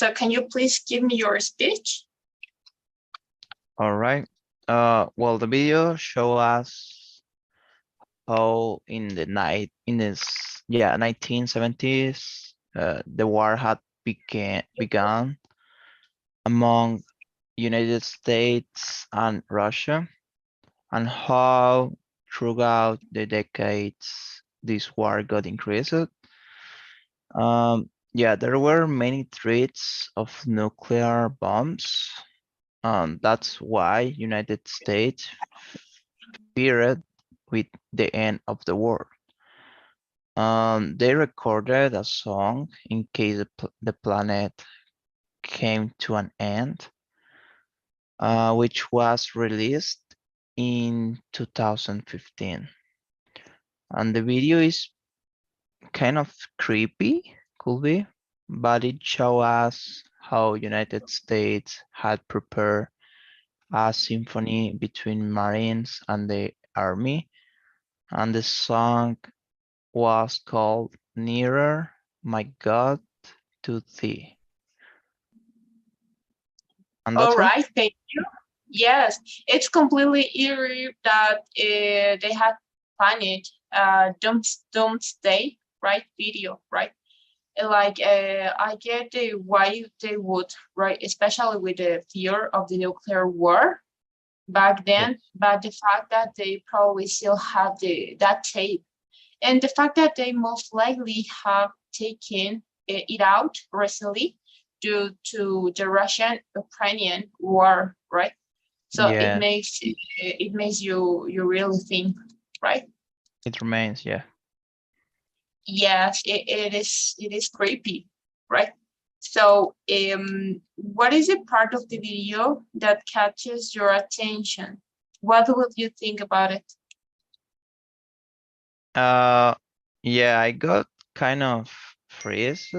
So can you please give me your speech? All right. Well, the video show us how in the 1970s, the war had begun among United States and Russia, and how throughout the decades this war got increased. Yeah, there were many threats of nuclear bombs. That's why United States feared with the end of the war. They recorded a song in case the planet came to an end, which was released in 2015. And the video is kind of creepy, could be, but it shows us how United States had prepared a symphony between Marines and the Army, and the song was called Nearer, My God, to Thee. And All that's all. right, thank you. Yes, it's completely eerie that they had planned doomsday, right? Video, right? Like I get why they would, right? Especially with the fear of the nuclear war back Yeah. then, but the fact that they probably still have that tape, and the fact that they most likely have taken it out recently due to the Russian-Ukrainian war, right? So Yeah, it makes you really think, right? it remains, yeah. Yes, it is creepy, right? So what is the part of the video that catches your attention? What would you think about it? Yeah, I got kind of freeze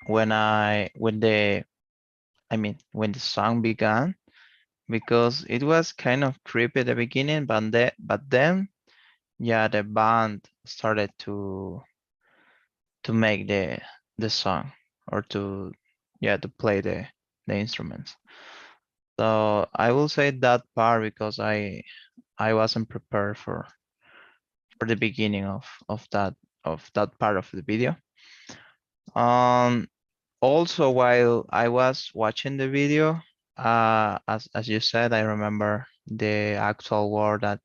when the song began, because it was kind of creepy at the beginning, but then yeah, the band started to make the song, or to play the instruments. So I will say that part because I wasn't prepared for the beginning of that part of the video. Also, while I was watching the video, as you said, I remember the actual war that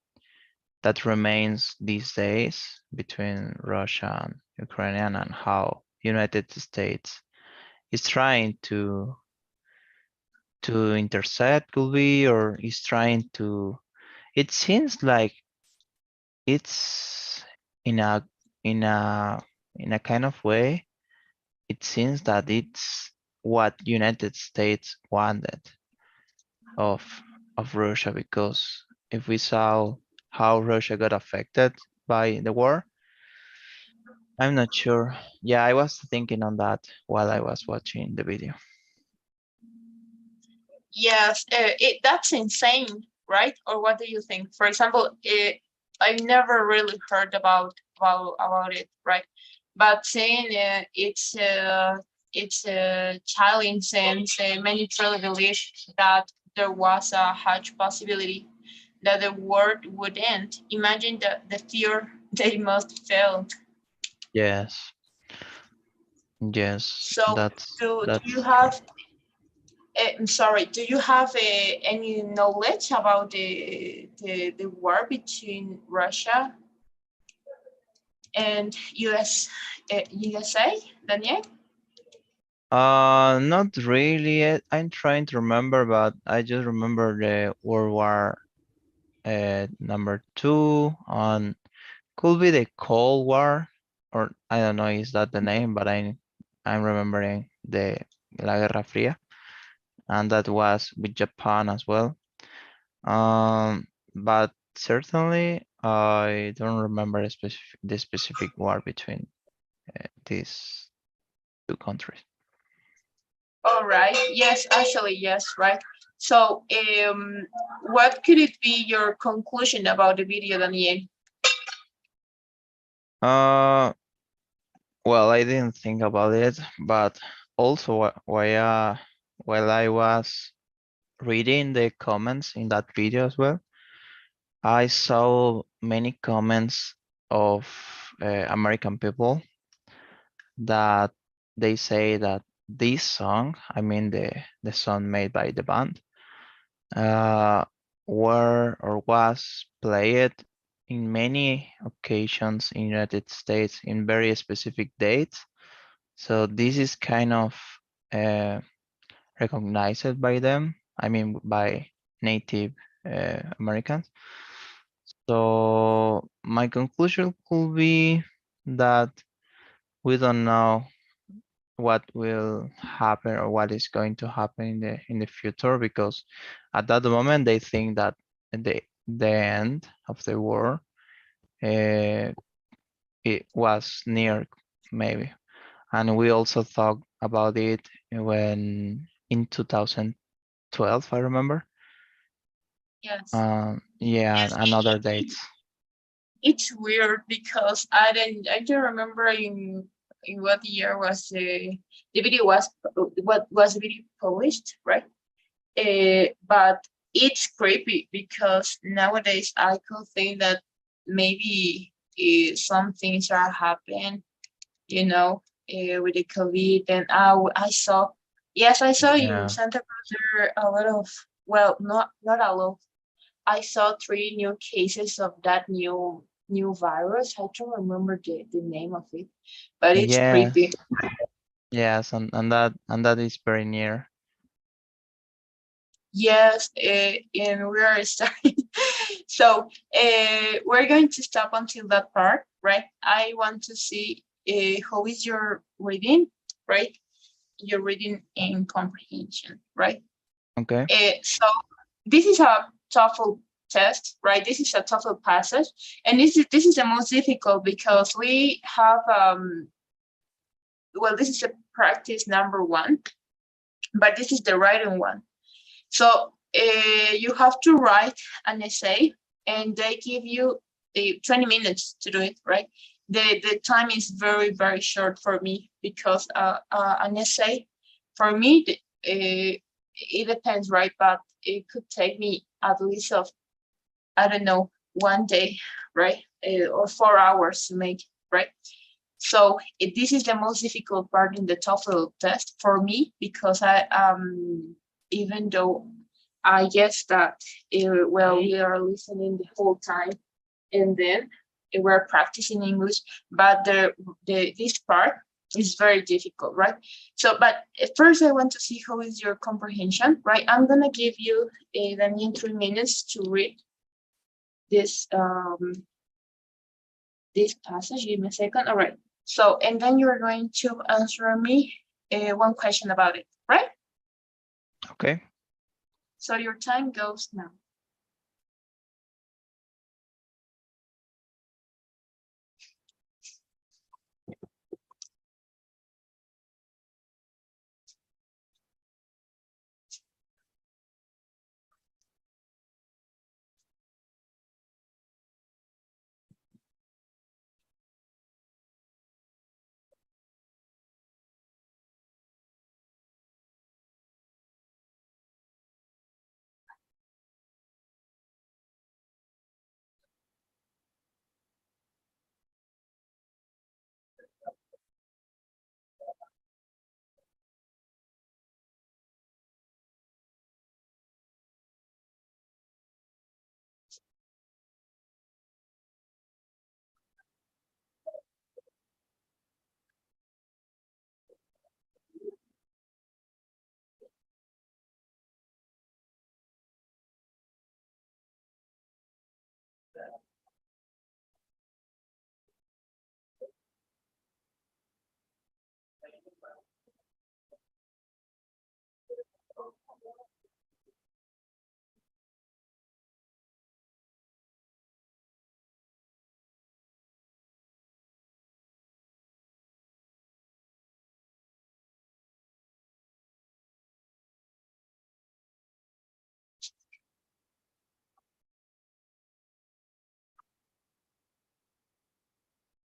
remains these days between Russia and Ukraine, and how United States is trying to intercept, could be, or is trying to. It seems like it's in a in a in a kind of way. It seems that it's what United States wanted of Russia, because if we saw how Russia got affected by the war, I'm not sure. Yeah, I was thinking on that while I was watching the video. Yes, that's insane, right? Or what do you think? For example, I've never really heard about it, right? But saying it's a challenge, since many truly believe that there was a huge possibility that the war would end. Imagine the fear they must felt. Yes, yes, So, do you that's true. have I'm sorry, do you have any knowledge about the war between Russia and USA, Daniel? Not really. I'm trying to remember, but I just remember the World War number two, on could be the Cold War, or I don't know, is that the name, but I'm remembering the La Guerra Fría, and that was with Japan as well. But certainly I don't remember the specific war between these two countries. All right. Yes, actually, yes, right. So, what could it be your conclusion about the video, Daniel? Uh, well, I didn't think about it, but also while I was reading the comments in that video as well, I saw many comments of American people that they say that this song, I mean the song made by the band, uh, were or was played in many occasions in United States in very specific dates. So this is kind of uh, recognized by them. I mean by Native Americans. So my conclusion could be that we don't know what will happen or what is going to happen in the future, because at that moment they think that the end of the war it was near, maybe. And we also thought about it when in 2012, I remember. Yes. Yeah, and Yes, another dates. it's weird because I don't remember in what year was the video was what was the video published, right? But it's creepy because nowadays I could think that maybe some things are happening, with the COVID. And I saw, yes, I saw in Yeah. Santa Cruz there are a lot of, well, not a lot. I saw 3 new cases of that new virus. I don't remember the name of it, but it's Yes, creepy. yes, and that is very near. Yes, and we are starting. So we're going to stop until that part, right? I want to see how is your reading, right? Your reading and comprehension, right? Okay. So this is a TOEFL test, right? This is a TOEFL passage, and this is the most difficult because we have well, this is a practice number one, but this is the writing one. So you have to write an essay, and they give you 20 minutes to do it, right? The time is very, very short for me because an essay, for me, it depends, right? But it could take me at least of, I don't know, one day, right? Or 4 hours to make, right? So this is the most difficult part in the TOEFL test for me because even though I guess that well, we are listening the whole time, and then we're practicing English, but the this part is very difficult, right? So, but at first I want to see how is your comprehension, right? I'm gonna give you the 3 minutes to read this this passage. Give me a second. All right. So, and then you're going to answer me one question about it, right? Okay. So your time goes now.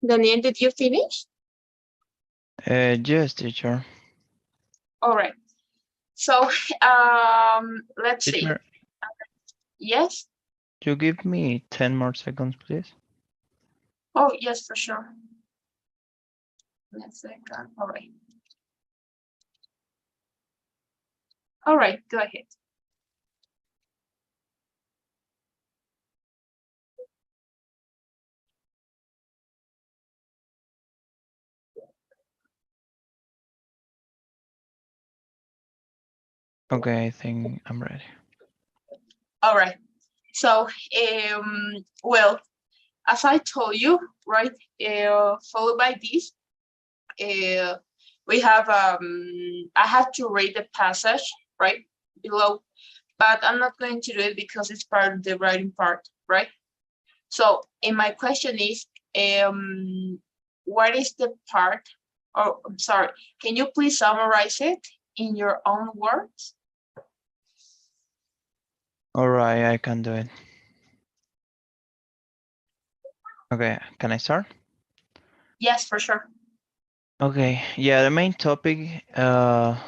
Daniel, did you finish? Yes, teacher. All right. So let's see. Teacher, Yes. you give me 10 more seconds, please. Oh, yes, for sure. Let's second. All right. All right, go ahead. Okay, I think I'm ready. All right. So, well, as I told you, right, followed by this, we have, I have to read the passage, right, below, but I'm not going to do it because it's part of the writing part, right? So, and my question is, what is the part, oh, I'm sorry, can you please summarize it in your own words? All right, I can do it. Okay, can I start? Yes, for sure. Okay, yeah, the main topic of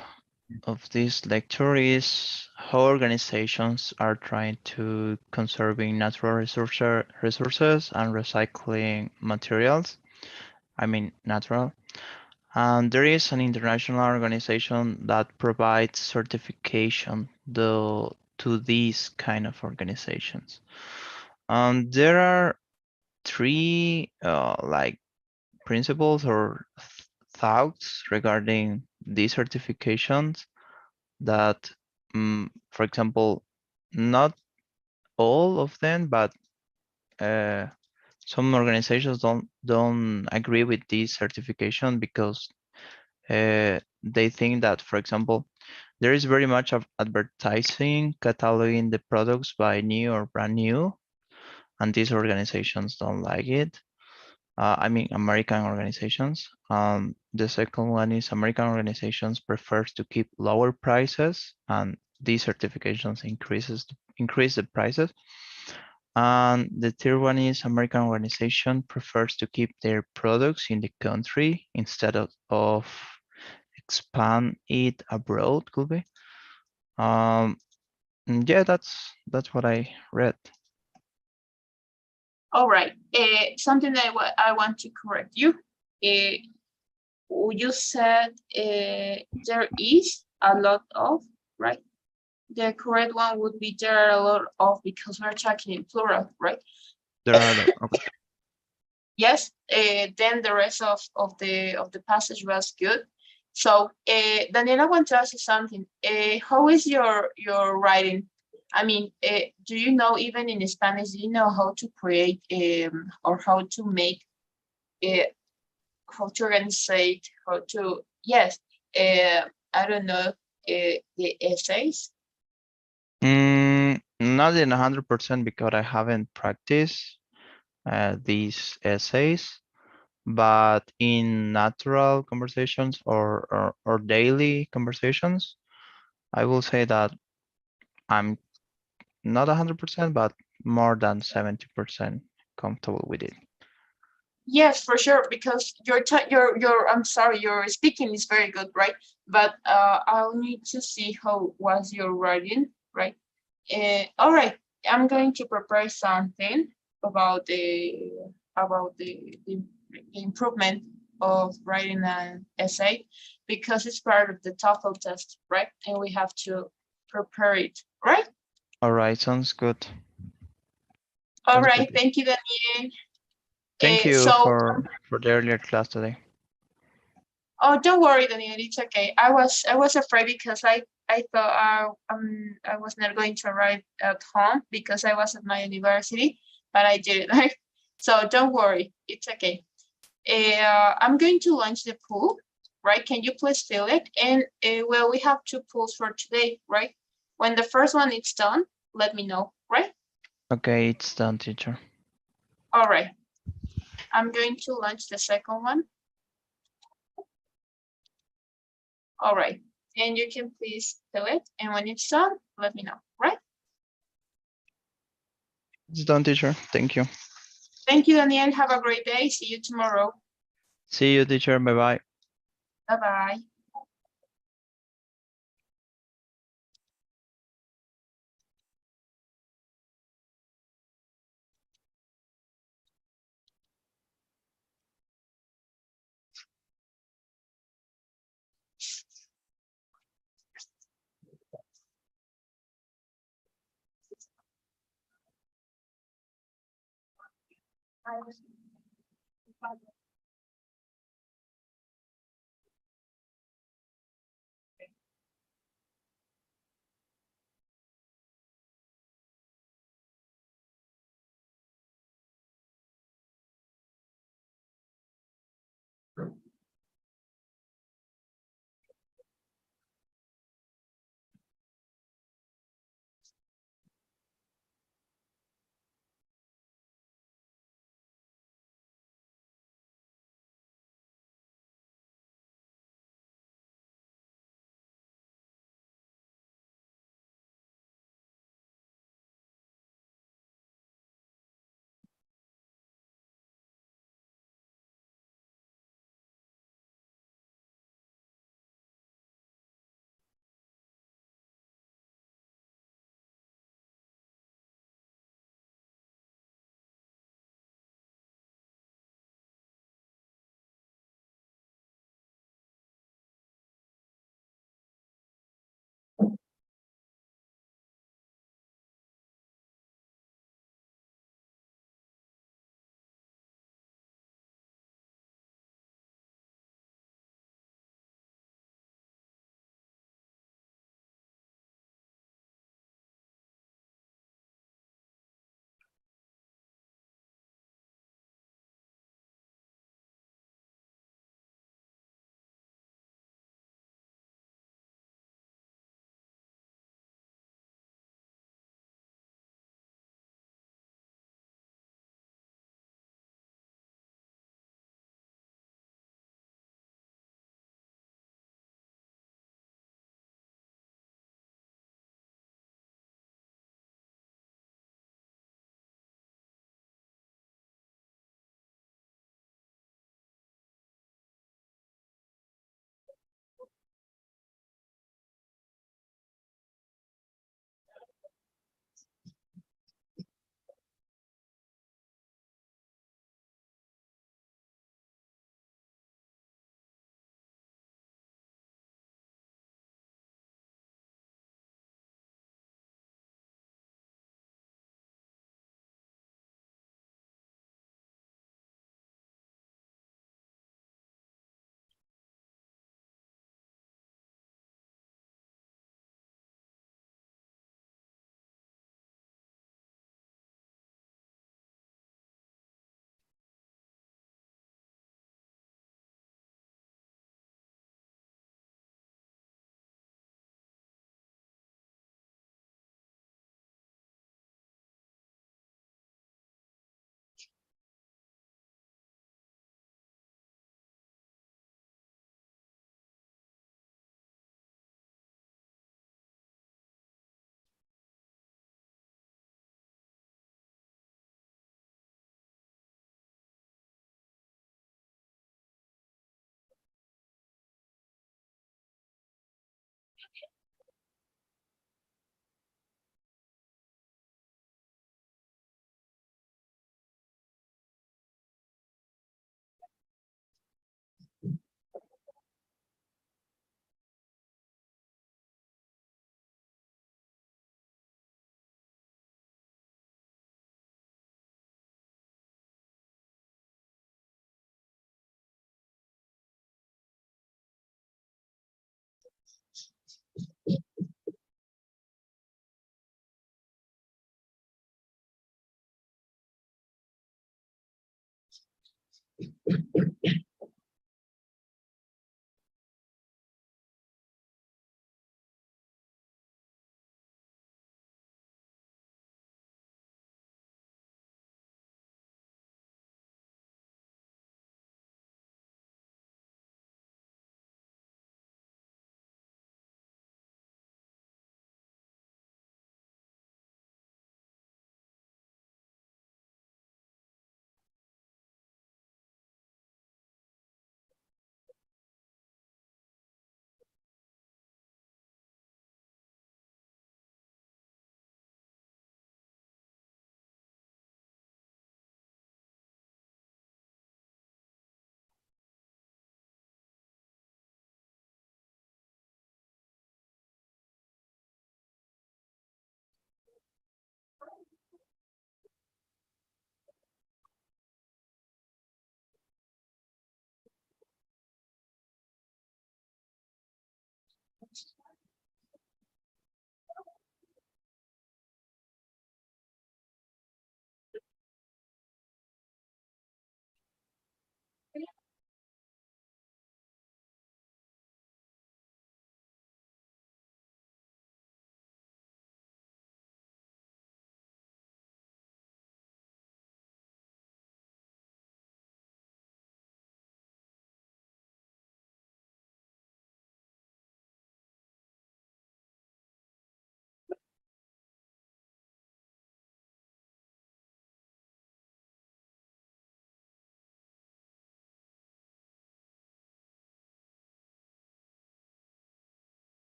this lecture is how organizations are trying to conserving natural resources and recycling materials. I mean, natural. And there is an international organization that provides certification to these kind of organizations. There are three like principles or thoughts regarding these certifications that, for example, not all of them, but some organizations don't agree with this certification because they think that, for example, there is very much of advertising cataloging the products by new or brand new, and these organizations don't like it. I mean, American organizations. The second one is American organizations prefers to keep lower prices, and these certifications increase the prices. And the third one is American organization prefers to keep their products in the country instead of expand it abroad, could be. Yeah, that's what I read. All right. Something that I want to correct you. You said there is a lot of, right? The correct one would be there are a lot of because we're talking in plural, right? There are okay. Yes. Then the rest of the passage was good. So, Daniela, I want to ask you something. How is your writing? I mean, do you know, even in Spanish, do you know how to create or how to make how to organize, how to, yes, I don't know, the essays? Not in 100% because I haven't practiced these essays, but in natural conversations or daily conversations, I will say that I'm not 100%, but more than 70% comfortable with it. Yes, for sure, because your I'm sorry, your speaking is very good, right? But I'll need to see how was your writing, right? All right, I'm going to prepare something about the improvement of writing an essay because it's part of the TOEFL test, right? And we have to prepare it, right? All right, sounds good. All Sounds right, good. thank you, Daniel. Thank you So, for the earlier class today. oh, don't worry, Daniel. It's okay. I was afraid because I thought I was not going to arrive at home because I was at my university, but I didn't. Right? So don't worry. It's okay. I'm going to launch the pool, right? Can you please fill it? And well, we have two pools for today, right? When the first one is done, let me know, right? Okay, it's done, teacher. All right. I'm going to launch the second one. All right. And you can please fill it. And when it's done, let me know, right? It's done, teacher. Thank you. Thank you, Daniel. Have a great day. See you tomorrow. See you, teacher. Bye-bye. Bye-bye.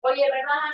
Oye, ¿verdad?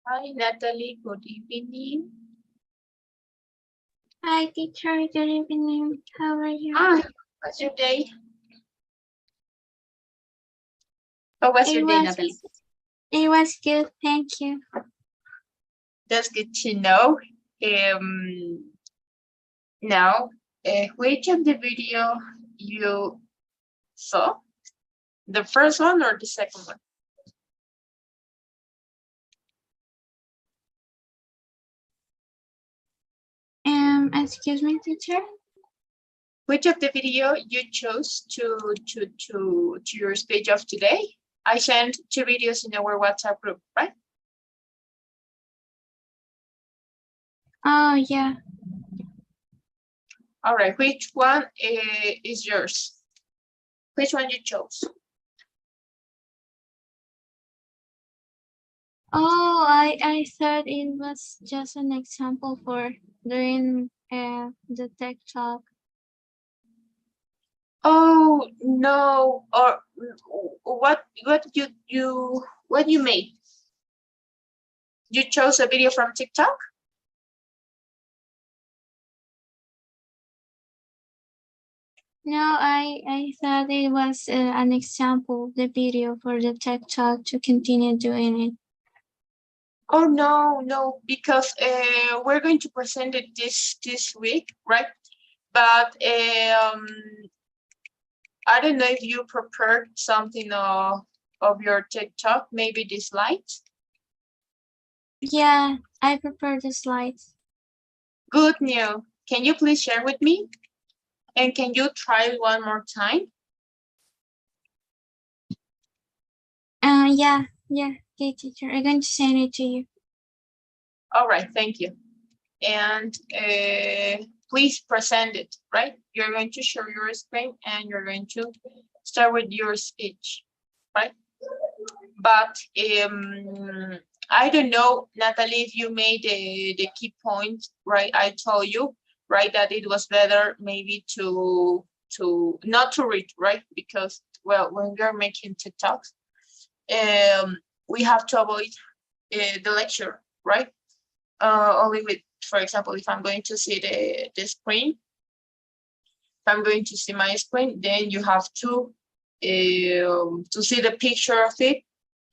Hi, Natalie. Good evening. Hi, teacher. Good evening. How are you? Hi. What's your day? How was your day, Natalie? It was good. Thank you. That's good to know. Now, which of the video you saw? The first one or the second one? Excuse me, teacher. Which of the video you chose to your speech of today? I sent 2 videos in our WhatsApp group, right? Oh, yeah. All right. Which one is yours? Which one you chose? Oh, I thought it was just an example for doing the tech talk. Oh no! Or what you made? You chose a video from TikTok? No, I thought it was an example, the video for the tech talk to continue doing it. Oh no, because we're going to present it this week, right? But I don't know if you prepared something of your TikTok, maybe the slides. Yeah, I prepared the slides. Good news. Can you please share with me? And can you try it one more time? Yeah. Okay, teacher. I'm going to send it to you. All right, thank you. And please present it, right? You're going to share your screen and you're going to start with your speech, right? But I don't know, Natalie, if you made the key point, right? I told you, right, that it was better maybe to not to read, right? Because, well, when we're making TikToks, we have to avoid the lecture, right? Only with, for example, if I'm going to see the screen, if I'm going to see my screen, then you have to see the picture of it,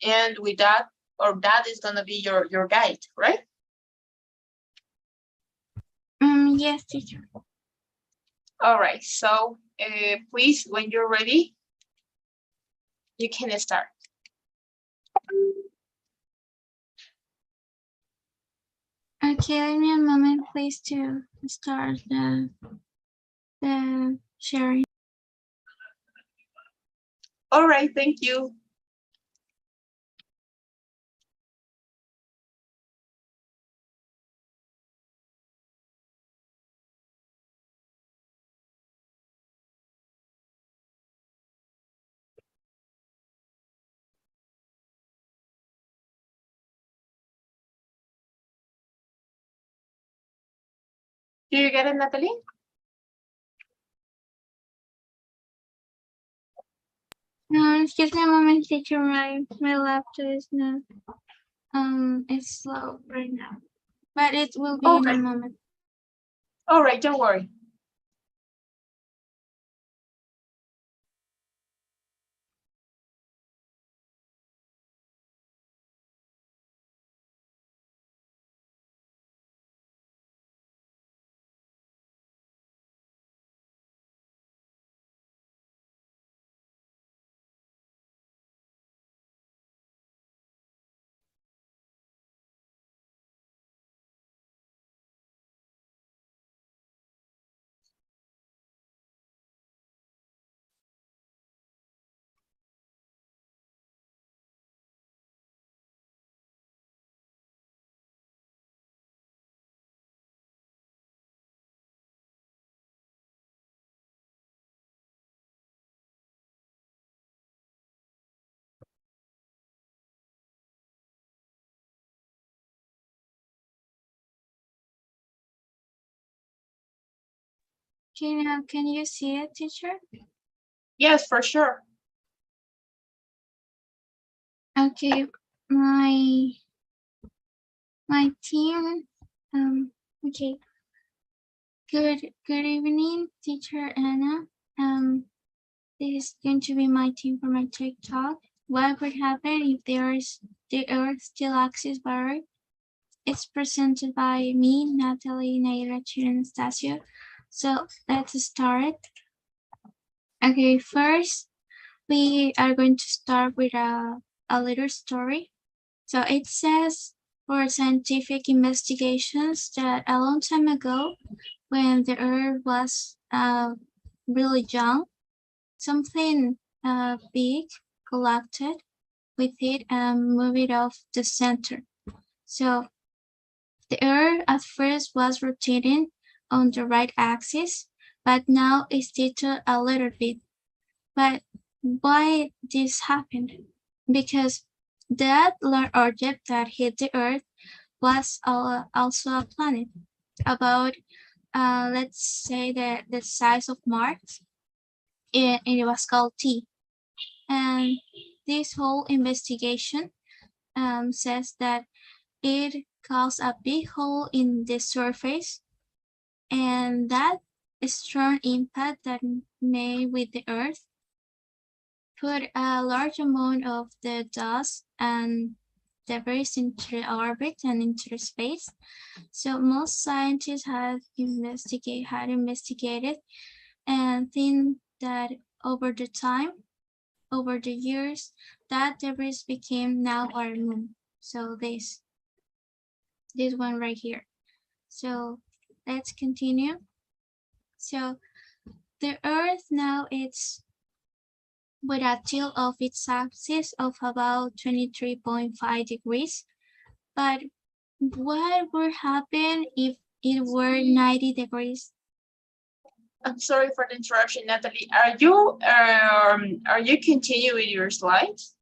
and with that, or that is gonna be your guide, right? Yes, teacher. All right. So please, when you're ready, you can start. Okay, give me a moment, please, to start the sharing. All right. Thank you. Do you get it, Natalie? Excuse me a moment, teacher. My laptop is not it's slow right now, but it will be in a moment. All right. Don't worry. Okay, now can you see it, teacher? Yes, for sure. Okay, my my team. Okay. Good evening, teacher Anna. This is going to be my team for my TikTok. What would happen if the Earth still axis bar? It's presented by me, Natalie, Naira, and Anastasia. So let's start. Okay, first we are going to start with a little story. So it says for scientific investigations that a long time ago, when the Earth was really young, something big collected with it and moved it off the center. So the Earth at first was rotating on the right axis, but now it's tilted a little bit. But why this happened? Because that large object that hit the Earth was also a planet, about let's say the size of Mars. It was called T. And this whole investigation says that it caused a big hole in the surface, and that strong impact that made with the Earth put a large amount of the dust and debris into orbit and into space. So most scientists had investigated and think that over the years, that debris became now our moon. So this one right here. So let's continue. So the Earth now it's with a tilt of its axis of about 23.5 degrees. But what would happen if it were 90 degrees? I'm sorry for the interruption, Natalie. Are you continuing with your slides?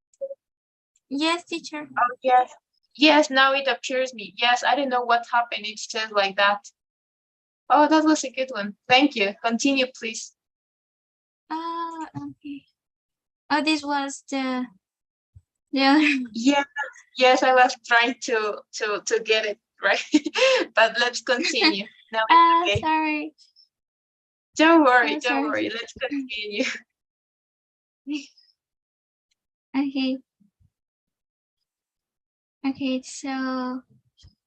Yes, teacher. Oh, yes. Yes, now it appears me. Yes, I don't know what happened. It says like that. Oh, that was a good one. Thank you. Continue, please. Okay. Oh, this was the other. Yeah, yes, I was trying to get it right. But let's continue. Now it's okay. Sorry. Don't worry, Oh, don't sorry. worry. Let's continue. Okay. Okay, so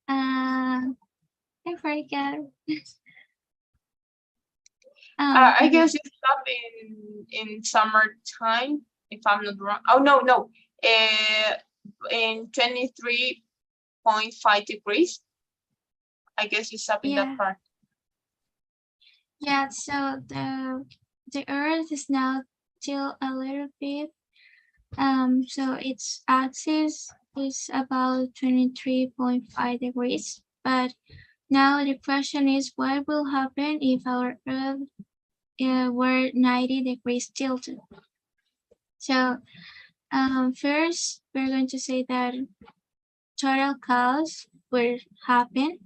I forgot. I guess you stop in summertime, if I'm not wrong. Oh no. In 23.5 degrees. I guess you stop in that part. Yeah, so the Earth is now still a little bit. So its axis is about 23.5 degrees. But now the question is, what will happen if our Earth were 90 degrees tilted? So first, we're going to say that total chaos will happen.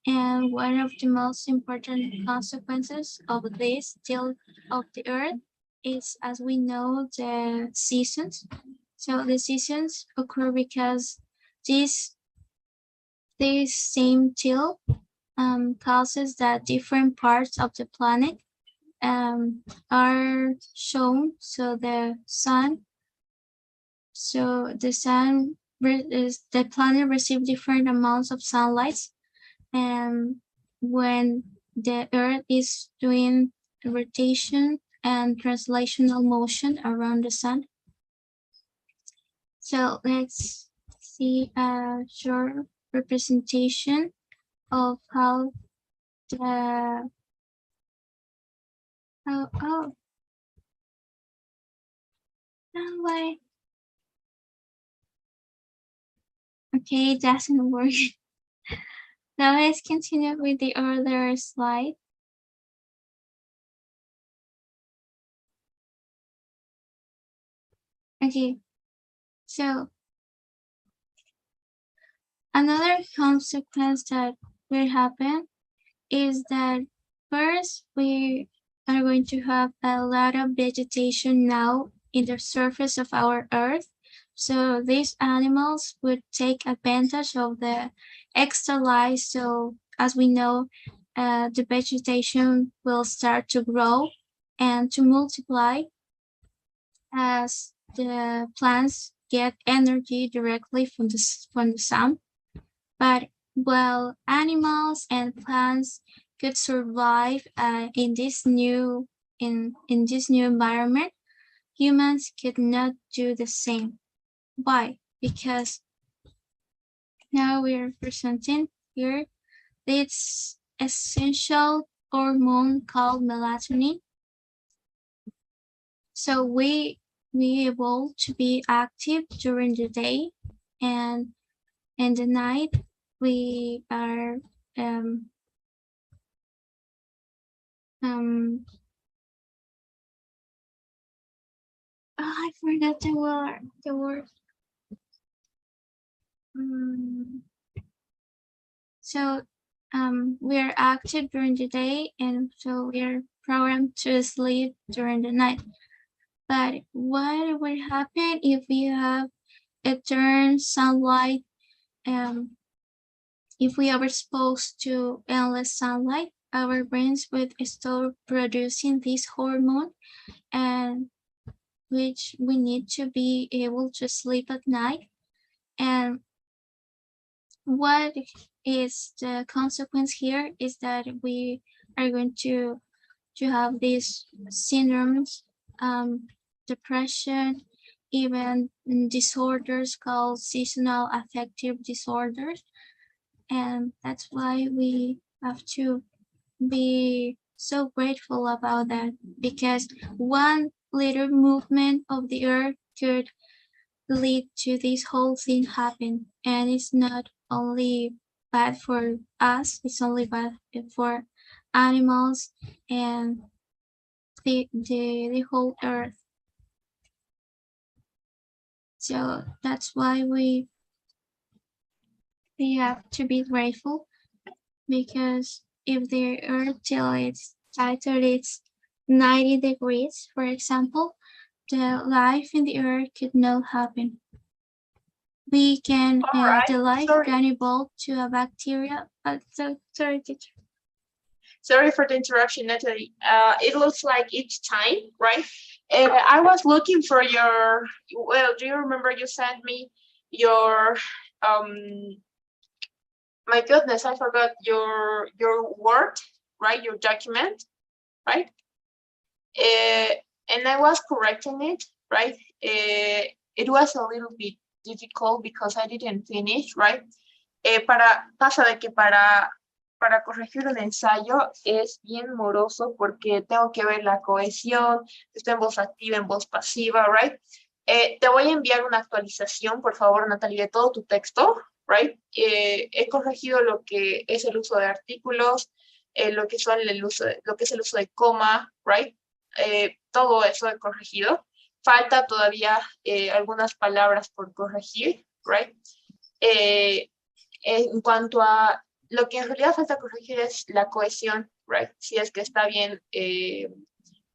And one of the most important consequences of this tilt of the Earth is, as we know, the seasons. So the seasons occur because this same tilt causes that different parts of the planet are shown. So the sun the planet receives different amounts of sunlight, and when the Earth is doing rotation and translational motion around the sun. So let's see a short representation of how the why. Okay, it doesn't work. Now let's continue with the other slide. Okay, so another consequence that will happen is that first we are going to have a lot of vegetation now in the surface of our Earth, So these animals would take advantage of the extra light. So as we know, the vegetation will start to grow and to multiply as the plants get energy directly from the sun. But while animals and plants could survive in this new environment, humans could not do the same. Why? Because now we're presenting here this essential hormone called melatonin. So we evolved to be active during the day, and in the night we are I forgot the word. So we are active during the day, and so we are programmed to sleep during the night. But what would happen if we have eternal sunlight? If we are exposed to endless sunlight, our brains would start producing this hormone, and which we need to be able to sleep at night. And what is the consequence here is that we are going to have these syndromes, depression, even disorders called seasonal affective disorders. And that's why we have to be so grateful about that, because one little movement of the earth could lead to this whole thing happen. And it's not only bad for us, it's only bad for animals and the whole earth. So that's why we have to be grateful, because if the earth till it's titled it's 90 degrees, for example, the life in the earth could not happen. We can, the life can evolve to a bacteria. Sorry, teacher. Sorry for the interruption, Natalie. It looks like each time, right? I was looking for your, well, do you remember you sent me your, my goodness, I forgot your Word, right? Your document, right? And I was correcting it, right? It was a little bit difficult because I didn't finish, right? Pasa de que para corregir un ensayo es bien moroso porque tengo que ver la cohesión, está en voz activa, en voz pasiva, right? Te voy a enviar una actualización, por favor, Natalia, de todo tu texto, right? He corregido lo que es el uso de artículos, lo que es el uso de coma, right? Todo eso he corregido. Falta todavía algunas palabras por corregir, right? En cuanto a lo que en realidad falta corregir es la cohesión, right? Si es que está bien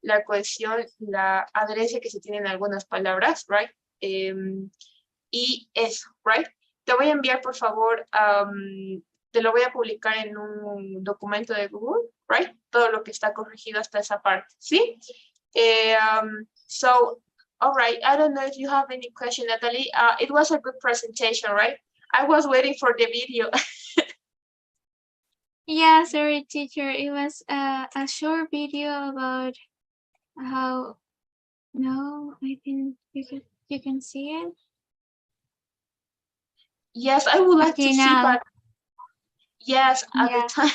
la cohesión, la adherencia que se tiene en algunas palabras, right? Y eso, right? Te voy a enviar, por favor, te lo voy a publicar en un documento de Google, right? Todo lo que está corregido hasta esa parte, ¿sí? So, all right, I don't know if you have any question, Natalie. It was a good presentation, right? I was waiting for the video. Yeah, sorry, teacher. It was a short video about how. No, I think you can see it. Yes, I would like Okay, to now. see, but yes, at Yeah. the time,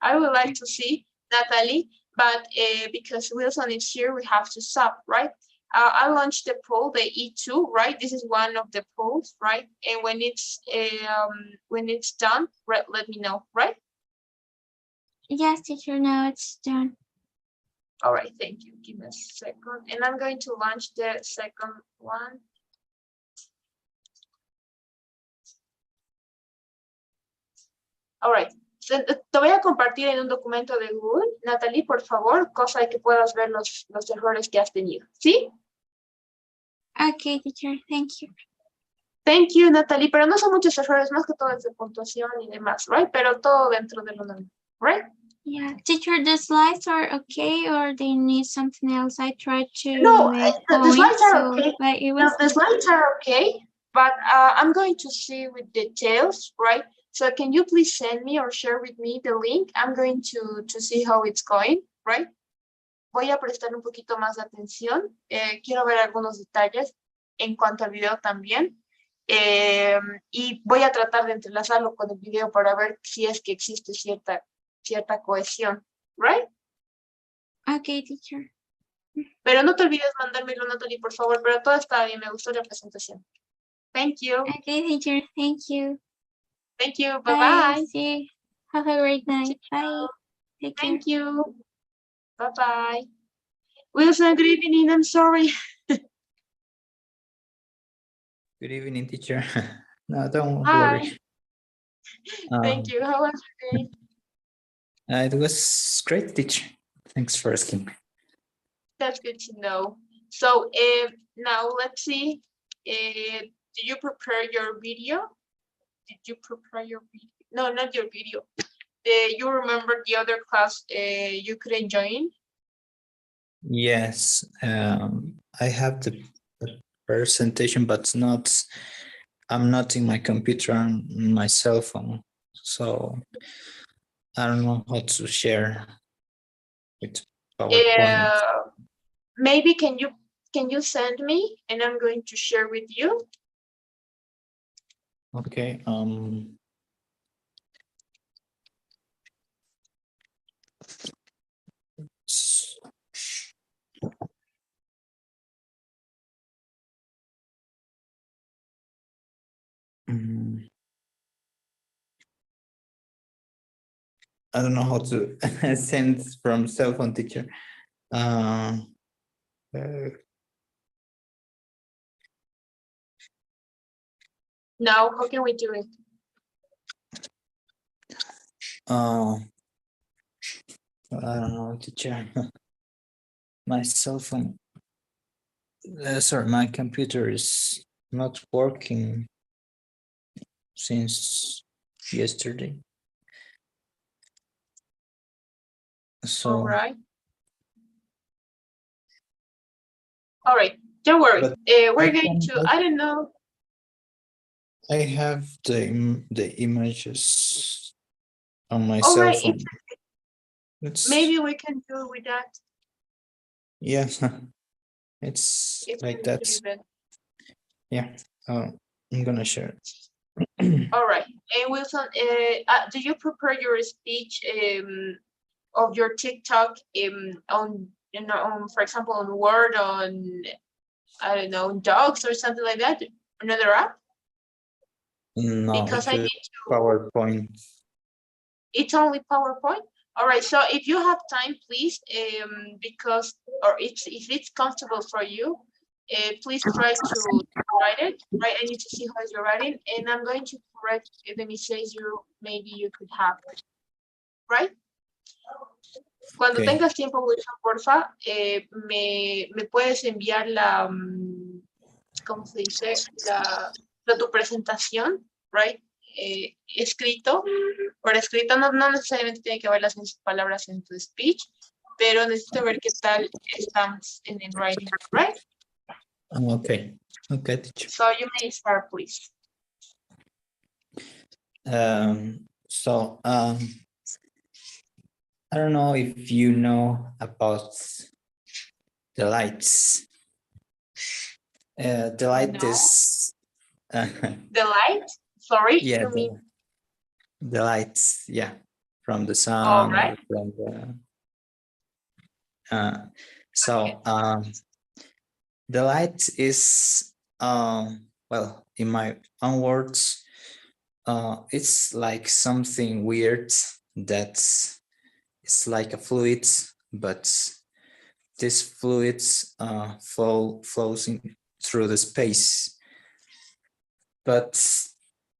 I would like to see Natalie, but because Wilson is here, we have to stop, right? I launched the poll, the E2, right? This is one of the polls, right? And when it's done, let me know, right? Yes, teacher. Now it's done. All right, thank you. Give me a second, and I'm going to launch the second one. All right. Te voy a compartir en un documento de Google, Natalie, por favor, cosa de que puedas ver los errores que has tenido, ¿sí? Okay, teacher, thank you. Thank you, Natalie. Pero no son muchos errores, más que todo es de puntuación y demás, right? Pero todo dentro de lo normal, right? Yeah, teacher, the slides are okay, or they need something else? I tried to No, make the slides points, are so okay. but it No, was the slides are okay, but I'm going to see with details, right? So can you please send me or share with me the link? I'm going to see how it's going, right? Voy a prestar un poquito más de atención. Quiero ver algunos detalles en cuanto al video también. Y voy a tratar de entrelazarlo con el video para ver si es que existe cierta cohesión, right? okay, teacher. Pero no te olvides mandármelo, Natalie, por favor, pero todo está bien, me gustó la presentación. Thank you. Okay, teacher, thank you. Thank you. Bye-bye. See you. Have a great night. Bye. Take care. Thank you. Bye-bye. Wilson, good evening. I'm sorry. Good evening, teacher. No, don't Hi. worry. Thank you. How was your day? It was great, teacher. Thanks for asking. That's good to know. So now let's see. Do you prepare your video? Did you prepare your video? No, not your video. You remember the other class you couldn't join? Yes, I have the presentation, but I'm not in my computer on my cell phone, so I don't know how to share with PowerPoint. Maybe can you send me and I'm going to share with you? Okay. I don't know how to send from cell phone, teacher. Now, how can we do it? I don't know, teacher. My cell phone. Sorry, my computer is not working since yesterday. So. All right. All right. Don't worry. We're going to. I don't know. I have the images on my All cell right. phone. Maybe we can do with that. Yeah, it's like that. Yeah, I'm gonna share it. All right. And Wilson, do you prepare your speech of your TikTok on for example on Word, on I don't know, Docs or something like that? Another app? No, because I need to. PowerPoint. It's only PowerPoint. All right. So if you have time, please, because or if it's comfortable for you, please try to write it. Right. I need to see how you're writing, and I'm going to correct the mistakes maybe you could have. Right. Cuando tengas tiempo, Wilson, porfa, me puedes enviar ¿cómo se dice? Tu presentación, right? Escrito, por escrito, no necesariamente tiene que ver las palabras en tu speech, pero necesito ver qué tal estamos en el writing, right? Okay, teacher. So you may start, please. I don't know if you know about the lights. The light is the light? Sorry, yeah, you mean the lights, yeah, from the sun. All right. From the, the light is well, in my own words, it's like something weird that it's like a fluid, but this fluid flows through the space. But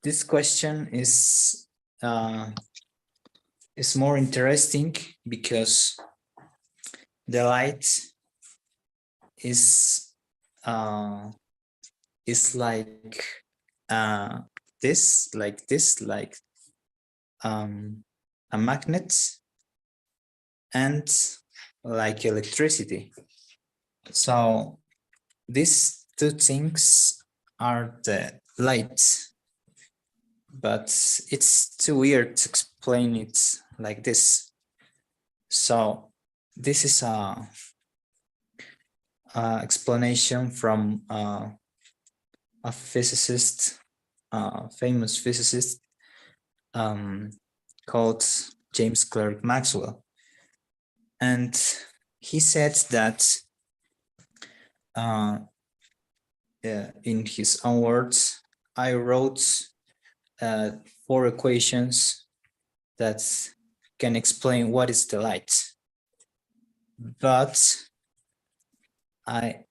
this question is more interesting because the light is is like this, like a magnet and like electricity. So these two things are the lights, but it's too weird to explain it like this. So this is a explanation from a physicist, famous physicist called James Clerk Maxwell. And he said that in his own words, I wrote 4 equations that can explain what is the light. But I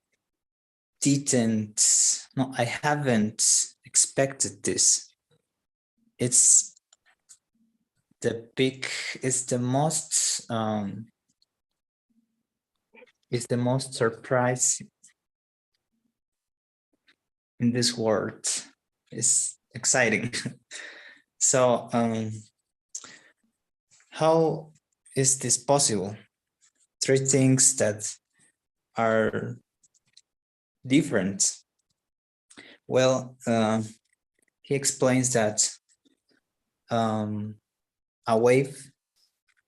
haven't expected this. It's the most surprise in this world. It's exciting. So how is this possible? 3 things that are different. Well, he explains that a wave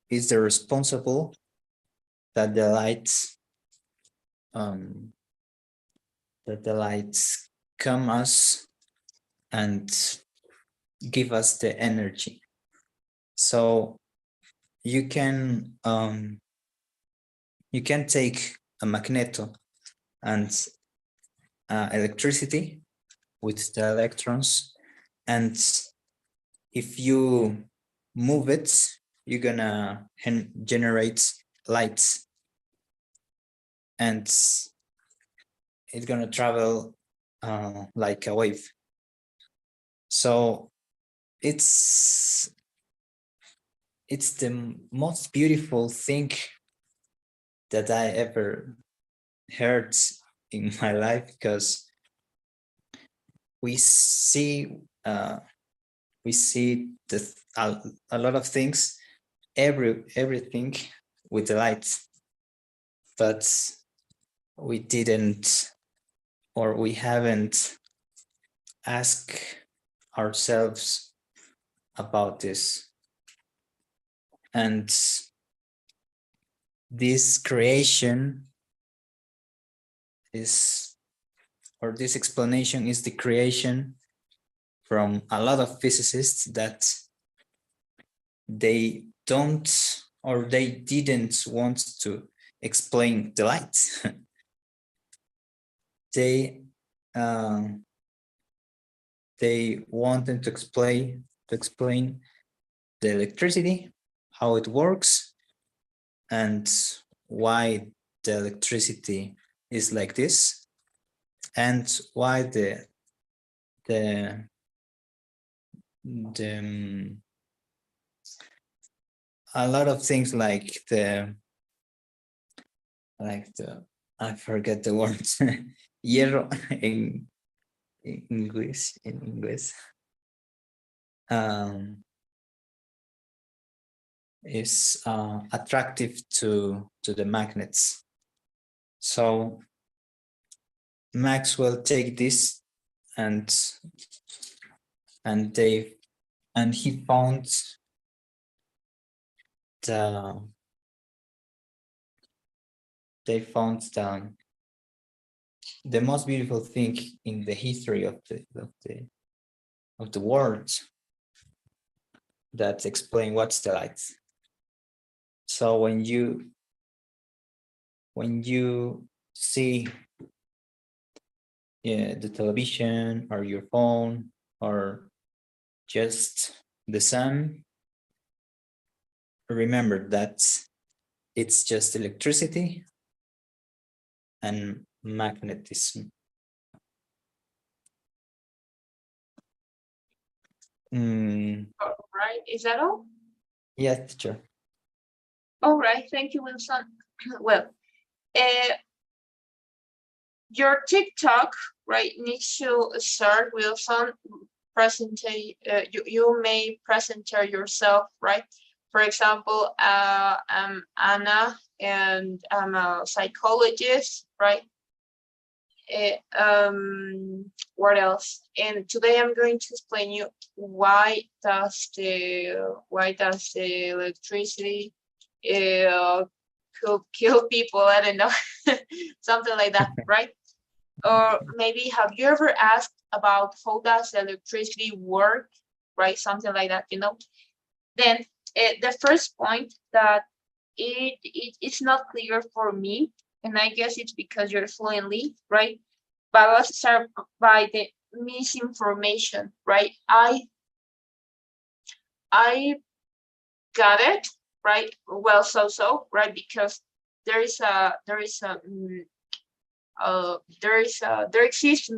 is the responsible that the lights come us and give us the energy. So you can take a magneto and electricity with the electrons, and if you move it, you're gonna generate lights, and it's gonna travel like a wave. So it's the most beautiful thing that I ever heard in my life, because we see a lot of things, everything with the lights, but we didn't, or we haven't asked ourselves about this. And this creation is, or this explanation is the creation from a lot of physicists that they don't, or they didn't want to explain the light. They wanted to explain the electricity, how it works, and why the electricity is like this, and why the a lot of things like the I forget the word hierro in English is attractive to the magnets. So Maxwell take this and he found the most beautiful thing in the history of the world that explain what's the light. So when you see the television or your phone or just the sun, remember that it's just electricity and magnetism. All right, is that all? Yes, teacher. All right, thank you, Wilson. Well, your TikTok, right, needs to start with some you may present yourself, right? For example, I'm Anna and I'm a psychologist, right? What else? And today I'm going to explain you why does the electricity could kill people? I don't know, something like that, right? Or maybe have you ever asked about how does electricity work, right? Something like that, you know. Then the first point that it's not clear for me, and I guess it's because you're fluently, right? But let's start by the misinformation, right? I got it, right? Well, right? Because there exists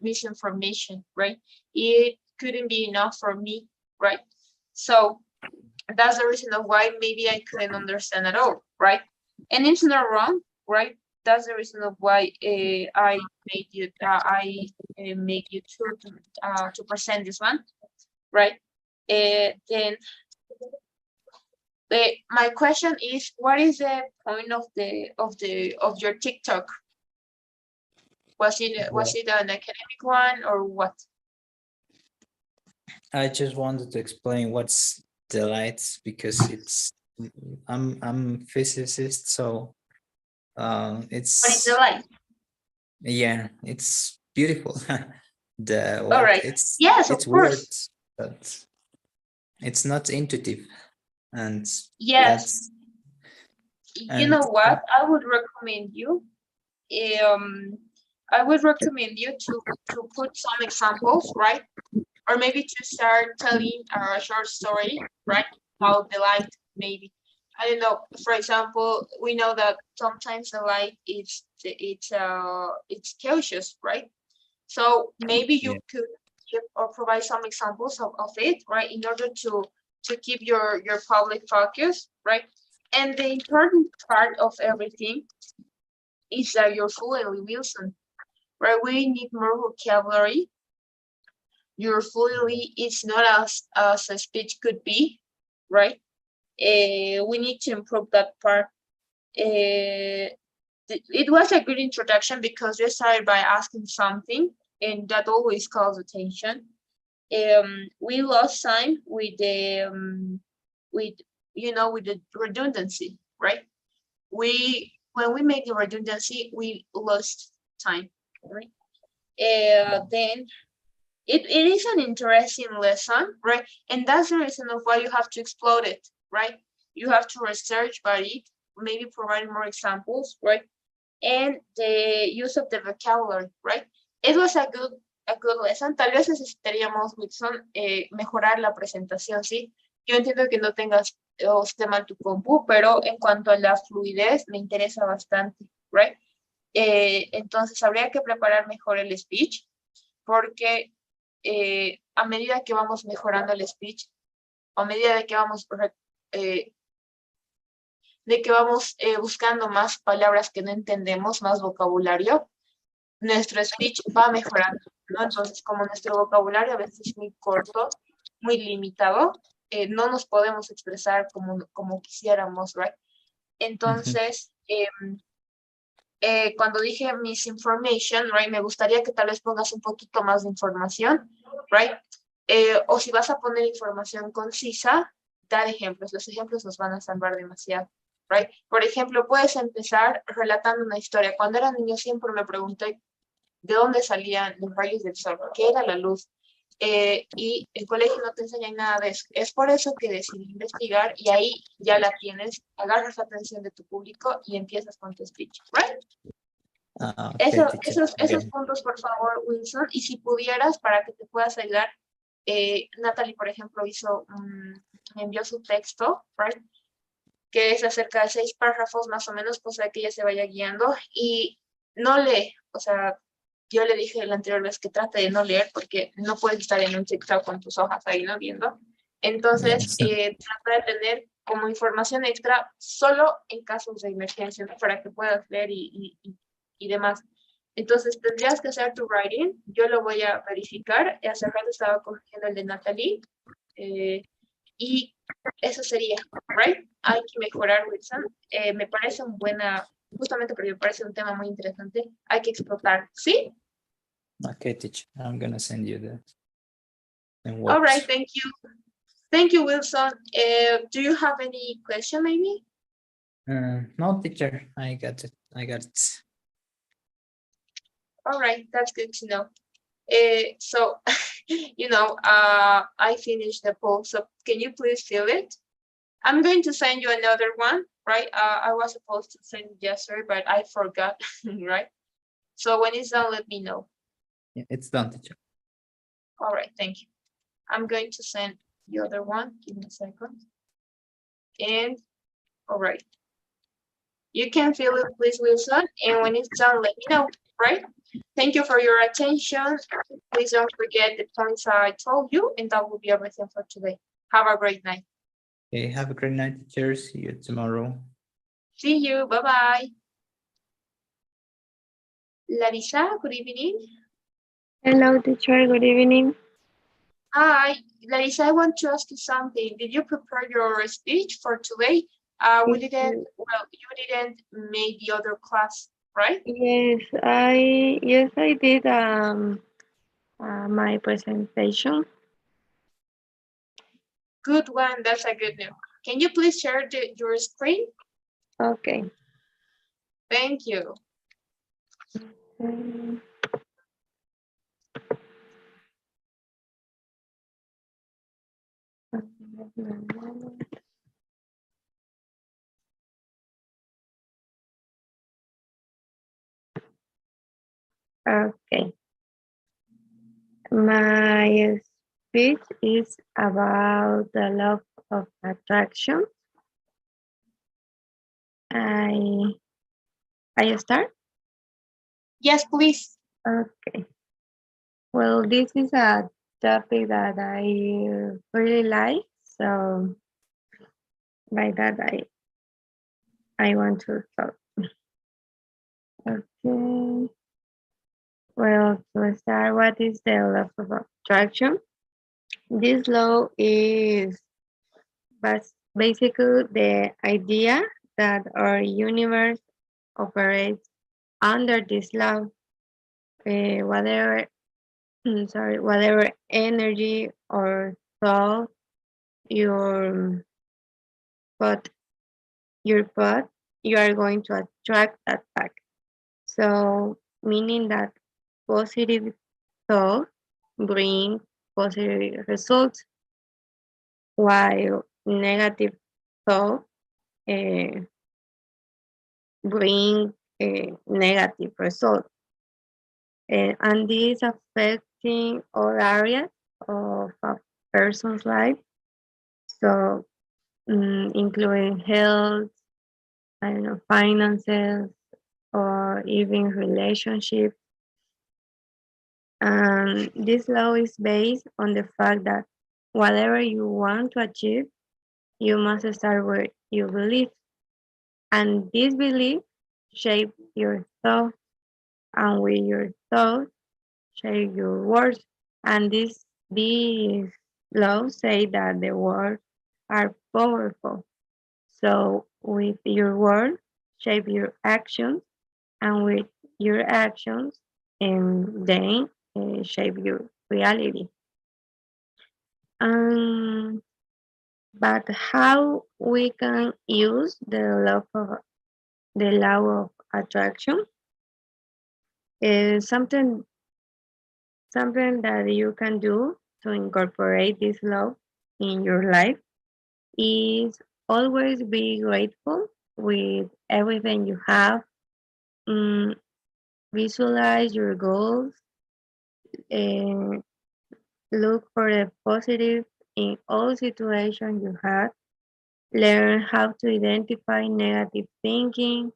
misinformation, right? It couldn't be enough for me, right? So that's the reason of why maybe I couldn't understand at all, right? And it's not wrong, right? That's the reason of why I make you to present this one, right? Then my question is, what is the point of your TikTok? Was it an academic one or what? I just wanted to explain what's the lights because I'm physicist, so What is it's the light? yeah, it's beautiful. The All what right. it's Yes, of weird, course. but it's not intuitive, and Yes. that's You and know what? I would recommend you. Um, I would recommend you to put some examples, right? Or maybe to start telling a short story, right? About the light, maybe. I don't know. For example, we know that sometimes the light it's cautious, right? So maybe you yeah. could give or provide some examples of it, right? In order to keep your public focus, right? And the important part of everything is that you're fluently Wilson, right? We need more vocabulary. Your fluently is not as a speech could be, right? We need to improve that part. It was a good introduction because you started by asking something, and that always calls attention. We lost time with the with with the redundancy, right? When we make the redundancy, we lost time, right? Then it is an interesting lesson, right? And that's the reason of why you have to explode it, right? You have to research about it, maybe provide more examples, right? And the use of the vocabulary, right? It was a good lesson. Tal vez necesitaríamos, Wilson, mejorar la presentación, ¿sí? Yo entiendo que no tengas esté mal tu compu, pero en cuanto a la fluidez, me interesa bastante, right? Entonces, habría que preparar mejor el speech, porque a medida que vamos mejorando el speech, a medida de que vamos buscando más palabras que no entendemos, más vocabulario, nuestro speech va mejorando, ¿no? Entonces, como nuestro vocabulario a veces es muy corto, muy limitado, no nos podemos expresar como quisiéramos, ¿right? Entonces, cuando dije misinformation, right, me gustaría que tal vez pongas un poquito más de información, right? O si vas a poner información concisa, dar ejemplos. Los ejemplos nos van a salvar demasiado, right? Por ejemplo, puedes empezar relatando una historia. Cuando era niño siempre me pregunté de dónde salían los rayos del sol, qué era la luz. Y el colegio no te enseña nada de eso. Es por eso que decidí investigar y ahí ya la tienes, agarras la atención de tu público y empiezas con tu speech, right? Okay, teacher. Esos puntos, por favor, Wilson, y si pudieras, para que te puedas ayudar, Natalie, por ejemplo, me envió su texto, right? Que es acerca de 6 párrafos más o menos, pues para que ella se vaya guiando y no lee, o sea, yo le dije la anterior vez que trate de no leer porque no puedes estar en un TikTok con tus hojas ahí, ¿no? Viendo. Entonces, trata de tener como información extra solo en casos de emergencia, ¿no? Para que puedas leer y demás. Entonces tendrías que hacer tu writing. Yo lo voy a verificar. Hace rato estaba corrigiendo el de Natalie. Y eso sería, right? Hay que mejorar, Wilson. Me parece un buena, justamente porque me parece un tema muy interesante. Hay que explotar, ¿sí? Okay, teacher. I'm gonna send you the All right, words. thank you. Thank you, Wilson. Do you have any question, maybe? No, teacher. I got it. I got it. All right, that's good to know. So, I finished the poll, so can you please fill it? I'm going to send you another one, right? I was supposed to send it yesterday, but I forgot, right? So when it's done, let me know. Yeah, it's done, teacher. All right, thank you. I'm going to send the other one. Give me a second. And all right. You can fill it, please, Wilson. And when it's done, let me know, right? Thank you for your attention. Please don't forget the points I told you, and that will be everything for today. Have a great night. Okay, have a great night, teacher. See you tomorrow. See you. Bye-bye. Larissa, good evening. Hello, teacher. Good evening. Hi, Larissa, I want to ask you something. Did you prepare your speech for today? You didn't make the other class, right? Yes, I did my presentation. Good one. That's a good news. Can you please share your screen? Okay. Thank you. Um, Okay. My speech is about the law of attraction. I start? Yes, please. Okay. Well, this is a topic that I really like, so by that I want to talk. Okay. Well, to start, what is the law of attraction? This law is basically the idea that our universe operates under this law. Whatever, whatever energy or thought your put, you are going to attract that back. So, meaning that positive thoughts bring positive results, while negative thoughts bring a negative result. And this affecting all areas of a person's life. So, including health, I don't know, finances, or even relationships. And this law is based on the fact that whatever you want to achieve, you must start where you believe. And this belief shape your thoughts, and with your thoughts shape your words. And these laws say that the words are powerful. So with your words, shape your actions, and with your actions, and then shape your reality. But how we can use the law of attraction is something that you can do to incorporate this law in your life is always be grateful with everything you have. Visualize your goals and look for the positive in all situations you had. Learn how to identify negative thinking.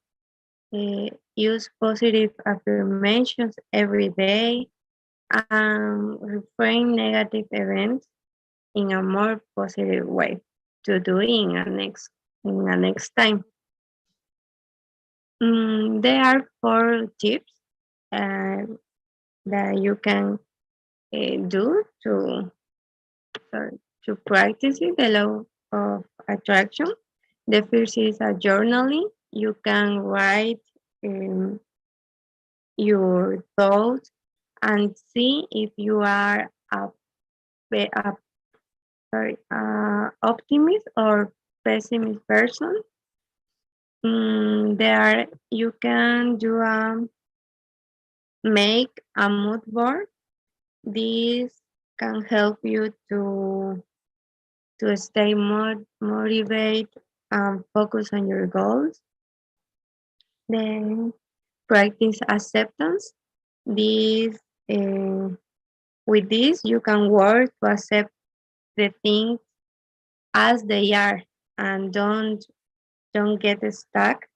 Use positive affirmations every day, and reframe negative events in a more positive way to do in a next time. There are 4 tips that you can do to practice it, the law of attraction. The first is a journaling. You can write your thoughts and see if you are a optimist or pessimist person. There you can do make a mood board. This can help you to stay more motivated and focus on your goals. Then practice acceptance. This with this you can work to accept the things as they are and don't get stuck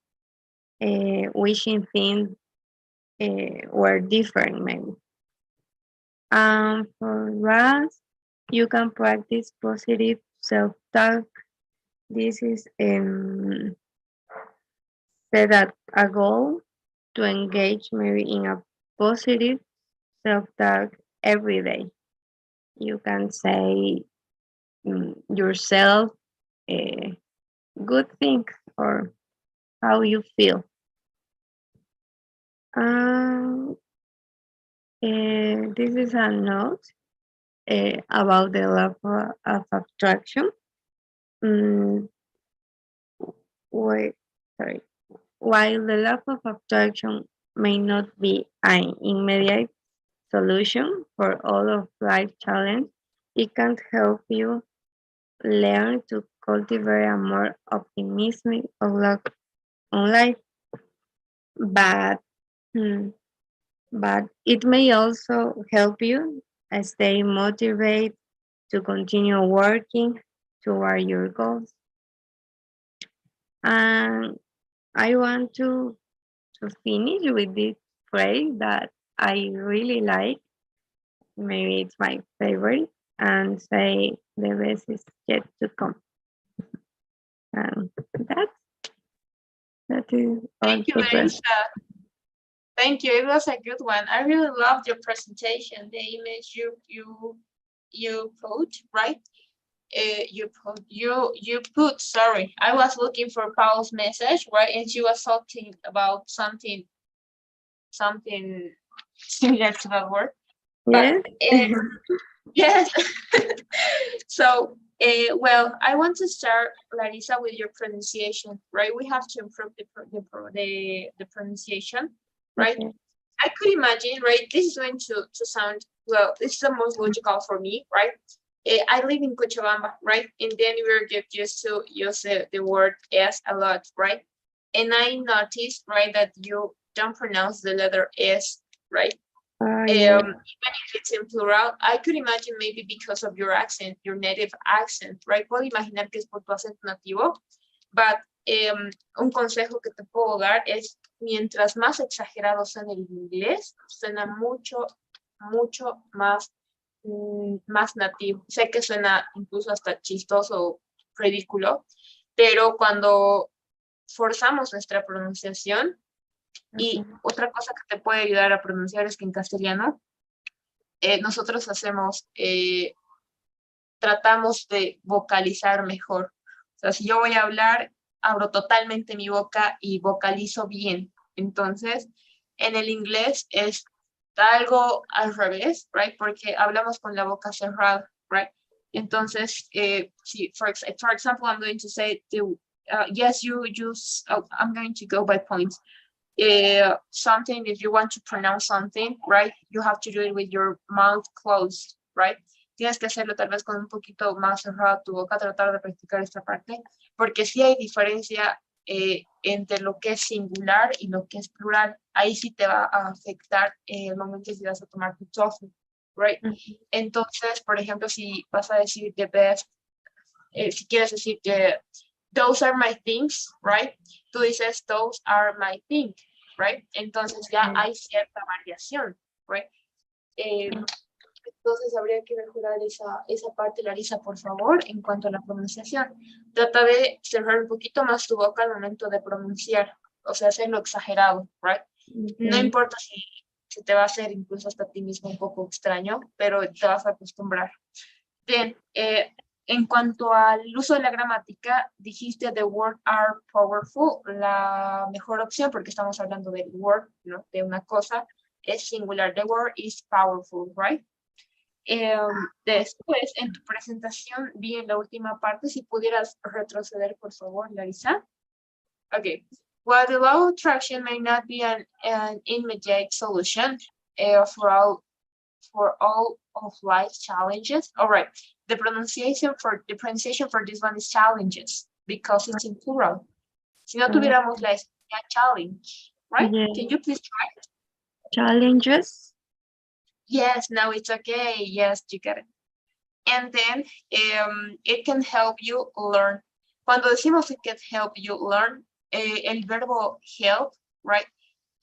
wishing things were different maybe. For us, you can practice positive self-talk. This is set a goal to engage maybe in a positive self-talk every day. You can say yourself good things or how you feel. This is a note about the law of attraction. While the law of attraction may not be an immediate solution for all of life challenges, it can help you learn to cultivate a more optimistic outlook on life. But it may also help you stay motivated to continue working toward your goals. And I want to finish with this phrase that I really like. Maybe it's my favorite, and say the best is yet to come. And that is all. Thank you, Larissa. Thank you. It was a good one. I really loved your presentation. The image you put, right? You put. Sorry, I was looking for Paul's message, right? And she was talking about something similar to that word. But, yes. So, well, I want to start, Larissa, with your pronunciation, right? We have to improve the pronunciation, right? Okay. I could imagine, right? This is going to sound, well, this is the most logical for me, right? I live in Cochabamba, right? And then we're get used to use the word S a lot, right? And I noticed, right, that you don't pronounce the letter S, right? Even if it's in plural, I could imagine maybe because of your accent, your native accent, right? Puedo imaginar que es por tu acento nativo, but un consejo que te puedo dar es, mientras más exagerado suena el inglés, suena mucho más nativo. Sé que suena incluso hasta chistoso o ridículo, pero cuando forzamos nuestra pronunciación, y otra cosa que te puede ayudar a pronunciar es que en castellano nosotros tratamos de vocalizar mejor. O sea, si yo voy a hablar, abro totalmente mi boca y vocalizo bien. Entonces, en el inglés es algo al revés, right? Porque hablamos con la boca cerrada, right? Entonces, si, for example, I'm going to say, yes, I'm going to go by points. Something, if you want to pronounce something, right, you have to do it with your mouth closed, right? Tienes que hacerlo tal vez con un poquito más cerrada tu boca, tratar de practicar esta parte, porque sí hay diferencia entre lo que es singular y lo que es plural. Ahí sí te va a afectar el momento si vas a tomar tu TOEFL, right? Entonces, por ejemplo, si vas a decir the best, si quieres decir que those are my things, right? Tú dices, those are my things, right? Entonces ya hay cierta variación, right? Entonces habría que mejorar esa parte, Larissa, por favor, en cuanto a la pronunciación. Trata de cerrar un poquito más tu boca al momento de pronunciar, o sea, hacerlo exagerado, right? No importa se te va a hacer incluso hasta a ti mismo un poco extraño, pero te vas a acostumbrar. Bien, en cuanto al uso de la gramática, dijiste the word are powerful, la mejor opción, porque estamos hablando del word, ¿no? De una cosa, es singular. The word is powerful, right? Después, en tu presentación, vi en la última parte, si pudieras retroceder, por favor, Larisa. Okay. While the law of attraction may not be an immediate solution for all of life's challenges, all right. The pronunciation for this one is challenges because it's in plural. Si no tuviéramos la challenge, right? Yeah. Can you please try? Challenges. Yes, now it's okay. Yes, you get it. And then it can help you learn. Cuando decimos it can help you learn, el verbo help, right?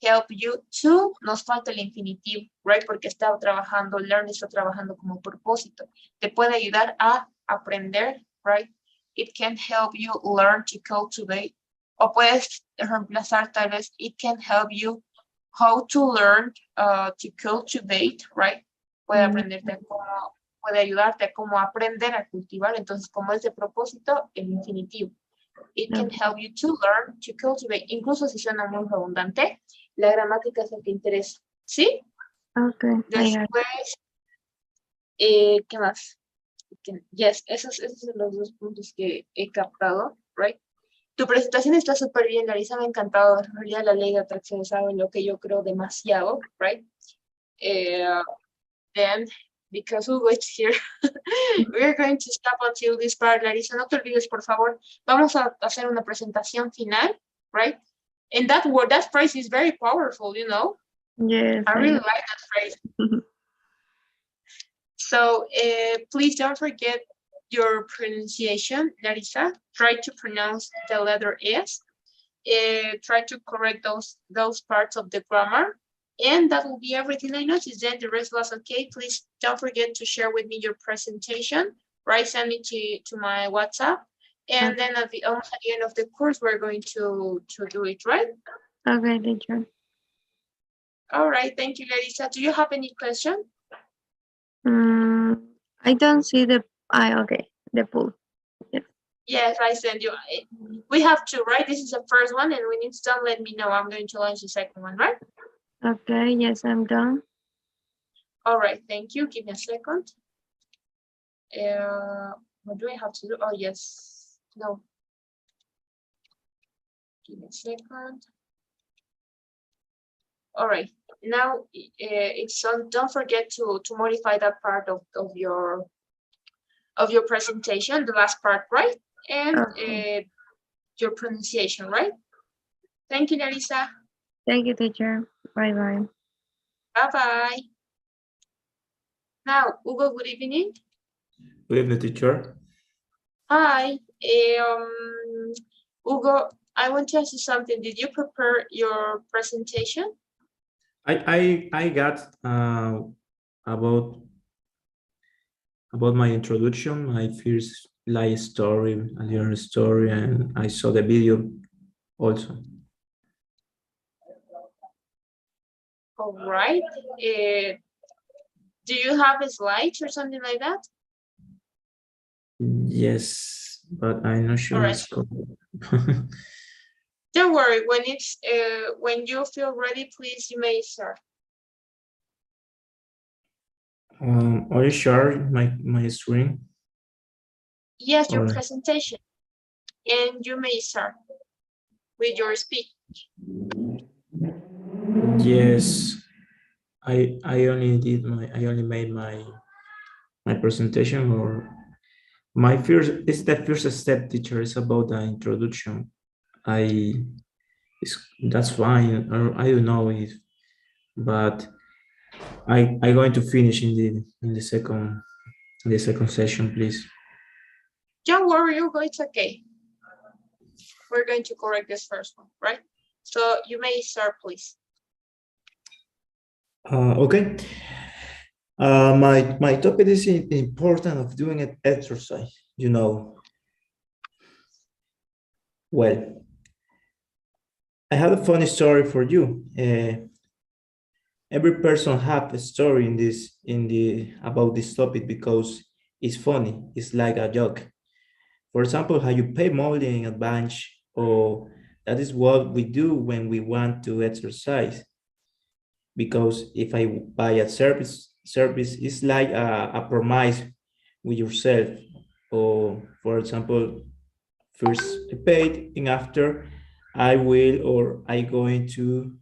Help you to, nos falta el infinitivo, right? Porque está trabajando, learn está trabajando como propósito. Te puede ayudar a aprender, right? It can help you learn to cultivate. O puedes reemplazar tal vez, it can help you how to learn to cultivate, right? Puede aprenderte a cómo, puede ayudarte a cómo aprender a cultivar. Entonces, como es de propósito, el infinitivo. It can help you to learn to cultivate. Incluso si suena muy redundante, la gramática es lo que interesa. ¿Sí? Okay. Después, ¿qué más? Yes, esos son los dos puntos que he captado, right? Tu presentación está súper bien, Larisa, me ha encantado. En realidad la ley de atracción es algo en lo que yo creo demasiado, right? Then, because Hugo is here, we're going to stop until this part. Larisa, no te olvides, por favor. Vamos a hacer una presentación final, right? And that word, that phrase is very powerful, you know? Yes. I really like that phrase. So please don't forget your pronunciation, Larisa. Try to pronounce the letter S. Try to correct those parts of the grammar. And that will be everything I noticed. Then the rest was okay. Please don't forget to share with me your presentation, right? Send me to my WhatsApp. And then at the end of the course, we're going to do it, right? Okay, teacher. All right, thank you, Larisa. Do you have any question? I don't see the, okay, the pool. Yes, I send you. We have two, right? This is the first one, and when it's done, let me know. I'm going to launch the second one, right? Okay, yes, I'm done. All right, thank you. Give me a second. What do I have to do? Oh, yes. No. Give me a second. All right. Now it's on. Don't forget to modify that part of your presentation, the last part, right? And your pronunciation, right? Thank you, Larisa. Thank you, teacher. Bye-bye. Bye-bye. Now, Hugo, good evening. Good evening, teacher. Hi. Hugo, I want to ask you something. Did you prepare your presentation? I got about my introduction, my first life story, a little story, and I saw the video also. All right. Do you have slides or something like that? Yes, but I'm not sure Right. it's correct. Don't worry. When it's when you feel ready, please, you may start. Are you sure my screen? Yes, your Or- presentation, and you may start with your speech. Yes, I only made my presentation, or my first, it's the first step, teacher. It's about the introduction. That's fine, or I don't know if, but I'm going to finish in the second session, please. Don't worry, Hugo, it's okay. We're going to correct this first one, right? So you may start, please. Okay. My topic is important of doing an exercise, you know. Well, I have a funny story for you. every person have a story about this topic because it's funny. It's like a joke. For example, how you pay money in advance, or that is what we do when we want to exercise. Because if I buy a service is like a promise with yourself. Or for example, first I paid and after I will or I going to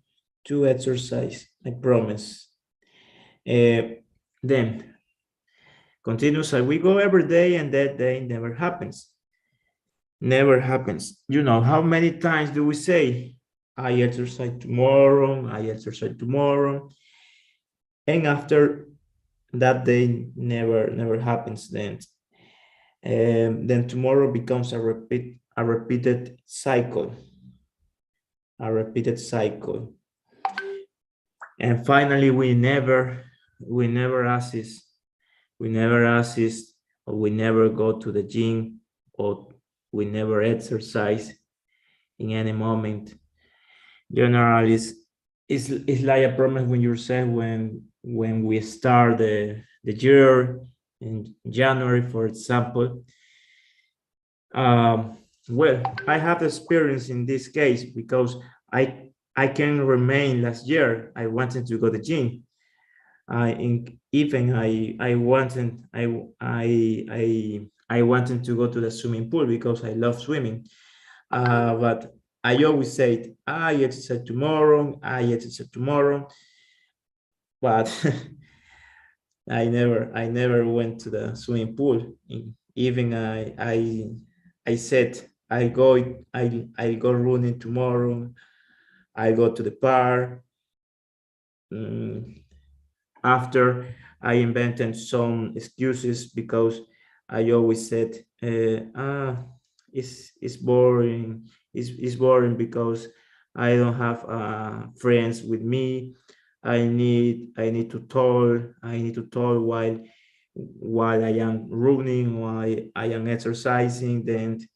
exercise. I promise. Then continues as we go every day and that day never happens. Never happens. You know, how many times do we say, I exercise tomorrow, I exercise tomorrow, and after that day never happens. Then tomorrow becomes a repeated cycle, and finally we never assist, or we never go to the gym, or we never exercise in any moment. Generally, it's like a promise when you say when we start the year in January, for example. Well, I have experience in this case because I can remain last year. I wanted to go to the gym. I wanted to go to the swimming pool because I love swimming. But I always said, I exercise tomorrow, but I never went to the swimming pool. Even I said I go running tomorrow. I go to the park. After I invented some excuses because I always said, it's boring. It's boring because I don't have friends with me. I need to talk. I need to talk while I am running, while I am exercising. Then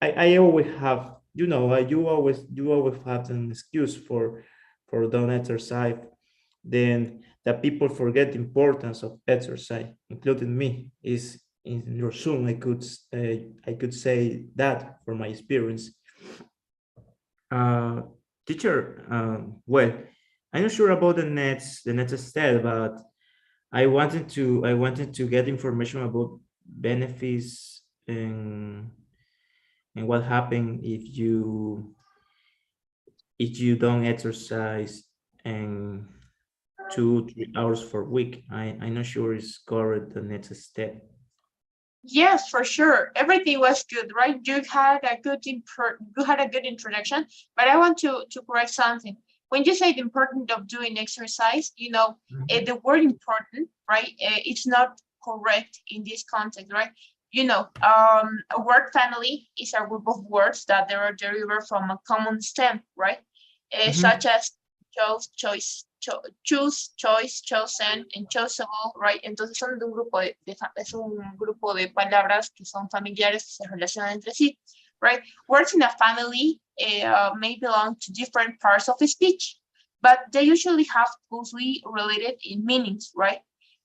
I always have, you always have an excuse for don't exercise. Then the people forget the importance of exercise, including me. Is in your Zoom, I could say that from my experience. Teacher, well, I'm not sure about the next step, but I wanted to get information about benefits and what happens if you don't exercise and 2-3 hours per week. I'm not sure it's correct the next step. Yes, for sure. Everything was good, right? You had a good introduction, but I want to correct something. When you say the importance of doing exercise, the word important, right? It's not correct in this context, right? A word family is a group of words that they are derived from a common stem, right? Such as choose, choice, chosen, and choseable, right? Entonces son de un grupo es un grupo de palabras que son familiares, que se relacionan entre sí, right? Words in a family may belong to different parts of the speech, but they usually have closely related in meanings, right?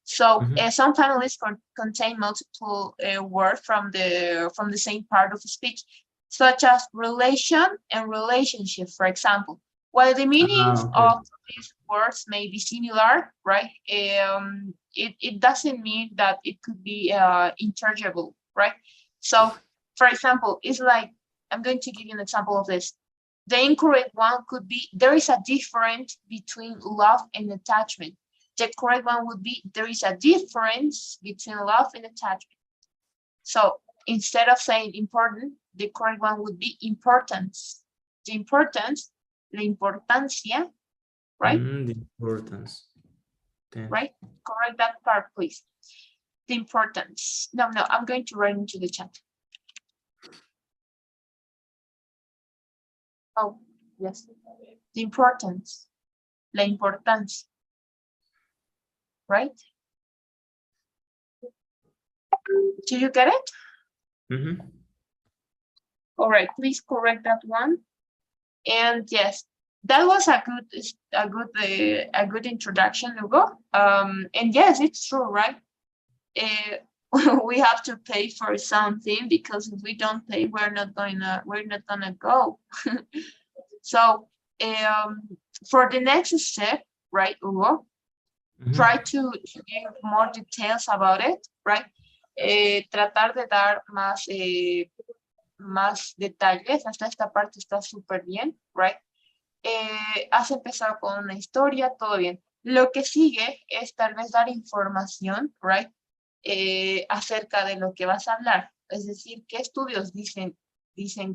So some families contain multiple words from the same part of the speech, such as relation and relationship, for example. While the meanings Okay. of these words may be similar, right? It doesn't mean that it could be interchangeable, right? So, for example, it's like, I'm going to give you an example of this. The incorrect one could be, there is a difference between love and attachment. The correct one would be, there is a difference between love and attachment. So instead of saying important, the correct one would be importance. The importance, la importancia, right? The importance. Then. Right? Correct that part, please. The importance. No, I'm going to write into the chat. Oh, yes. The importance. La importancia. Right? Do you get it? All right, please correct that one. And yes, that was a good introduction, Hugo. And yes, it's true, right? We have to pay for something, because if we don't pay, we're not gonna go. So for the next step, right, Hugo, try to give more details about it, right? Tratar de dar más detalles. Hasta esta parte está súper bien, right? Has empezado con una historia, todo bien. Lo que sigue es tal vez dar información, right? Acerca de lo que vas a hablar. Es decir, qué estudios dicen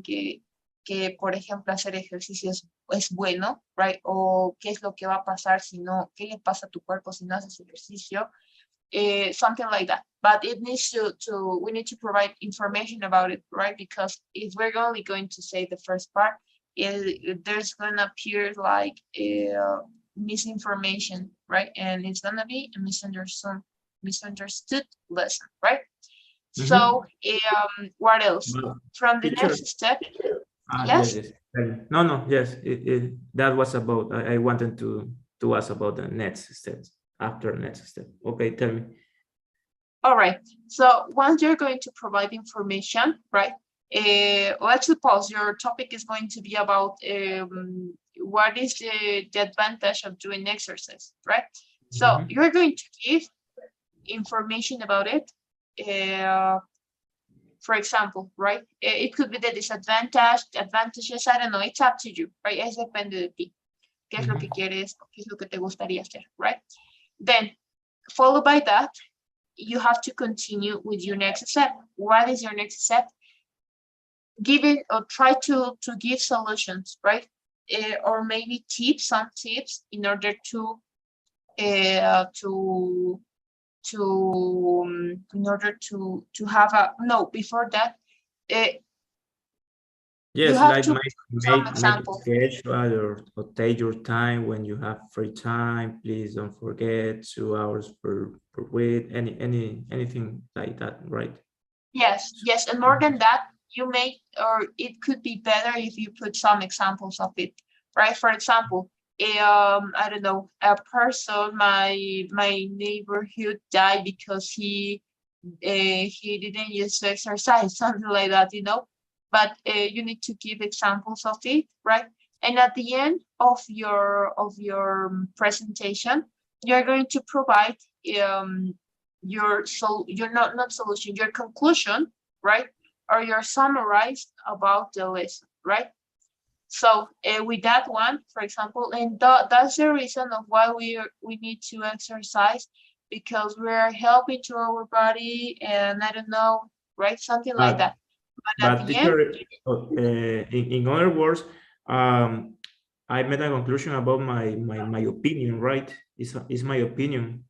que, por ejemplo, hacer ejercicios es bueno, right? O qué es lo que va a pasar si no, qué le pasa a tu cuerpo si no haces ejercicio. Something like that. But it needs we need to provide information about it, right? Because if we're only going to say the first part, there's gonna appear like misinformation, right? And it's gonna be a misunderstood lesson, right? So what else? From the Teacher, next step, yes, yes? no, yes, that was about, I wanted to ask about the next steps, after next step. Okay, tell me. All right, so once you're going to provide information, right? Let's suppose your topic is going to be about what is the advantage of doing exercise, right? So you're going to give information about it. For example, right? It could be the disadvantage, the advantages, I don't know, it's up to you, right? Es depende de ti. ¿Qué es lo que quieres? ¿Qué es lo que te gustaría hacer, right? Then, followed by that, you have to continue with your next step. What is your next step? Give it or try to give solutions, right? Or maybe some tips in order to have a, no, before that, yes, have like to make a example. schedule or take your time when you have free time. Please don't forget 2 hours per week, anything like that, right? Yes, and more than that, you may, or it could be better if you put some examples of it, right? For example, I don't know, a person, my neighborhood died because he didn't use to exercise, something like that, you know. But you need to give examples of it, right? And at the end of your presentation, you're going to provide your conclusion, right? Or your summarize about the lesson, right? So with that one, for example, and that's the reason of why we need to exercise, because we're helping to our body, and I don't know, right? Something like that. But at the teacher, end, in other words, I made a conclusion about my opinion, right? It's my opinion.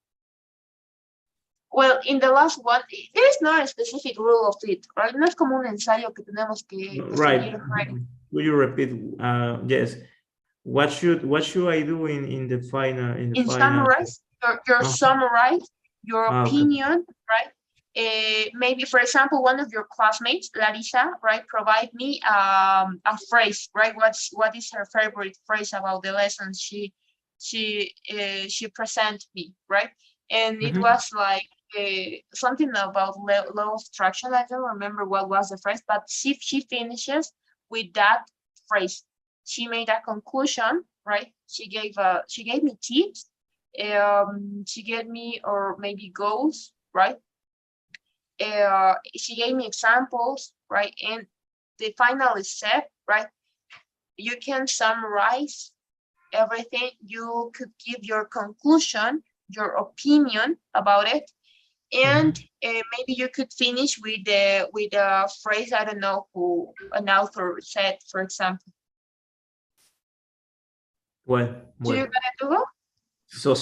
well, in the last one, there is not a specific rule of it, right? No es como un ensayo que tenemos que Right. seguir, right? Will you repeat? Yes. What should I do in the final? Summarize your summarize your opinion, okay. Right? Maybe, for example, one of your classmates, Larissa, right, provide me a phrase, right? What is her favorite phrase about the lesson she present me, right? And it was like something about law of attraction. I don't remember what was the phrase, but she finishes with that phrase. She made a conclusion, right? She gave me tips. She gave me, or maybe goals, right? She gave me examples, right? And the final step, right? You can summarize everything. You could give your conclusion, your opinion about it, and maybe you could finish with a phrase, I don't know who an author said, for example. Well. Do you get it, Hugo? So,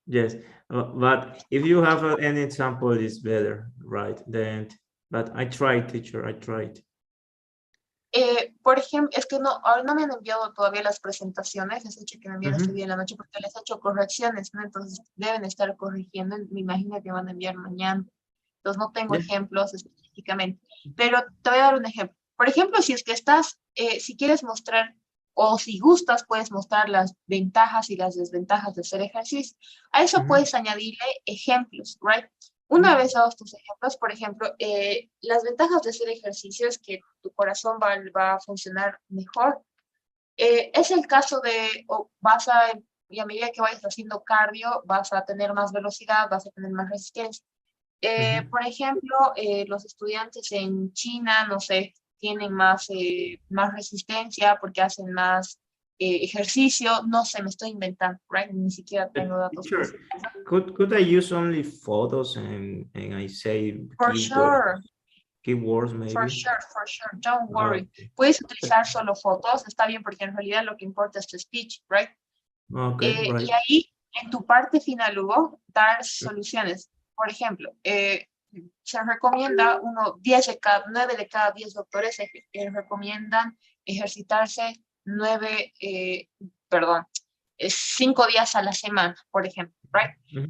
yes. But if you have any example, it's better, right? Then, but I tried, teacher, I tried. Por ejemplo, es que ahora no me han enviado todavía las presentaciones, les he hecho que me envíen este día en la noche porque les he hecho correcciones, ¿no? Entonces deben estar corrigiendo, me imagino que van a enviar mañana. Entonces no tengo ejemplos específicamente, pero te voy a dar un ejemplo. Por ejemplo, si es que estás, si quieres mostrar O si gustas, puedes mostrar las ventajas y las desventajas de hacer ejercicio. A eso Ujú. puedes añadirle ejemplos, right? Una vez dados tus ejemplos, por ejemplo, las ventajas de hacer ejercicio es que tu corazón va a funcionar mejor. Es el caso de, y a medida que vayas haciendo cardio, vas a tener más velocidad, vas a tener más resistencia. Ujú. Por ejemplo, los estudiantes en China, no sé, tienen más resistencia porque hacen más ejercicio. No sé, me estoy inventando, right? Ni siquiera tengo datos. Teacher, could I use only photos and I say For sure, keywords maybe? for sure. Don't worry. Okay. Puedes utilizar solo fotos, está bien, porque en realidad lo que importa es tu speech, right? Okay, right. Y ahí, en tu parte final, Hugo, dar soluciones. Por ejemplo, se recomienda 9 de cada 10 doctores recomiendan ejercitarse 5 días a la semana, por ejemplo, right? Ujú.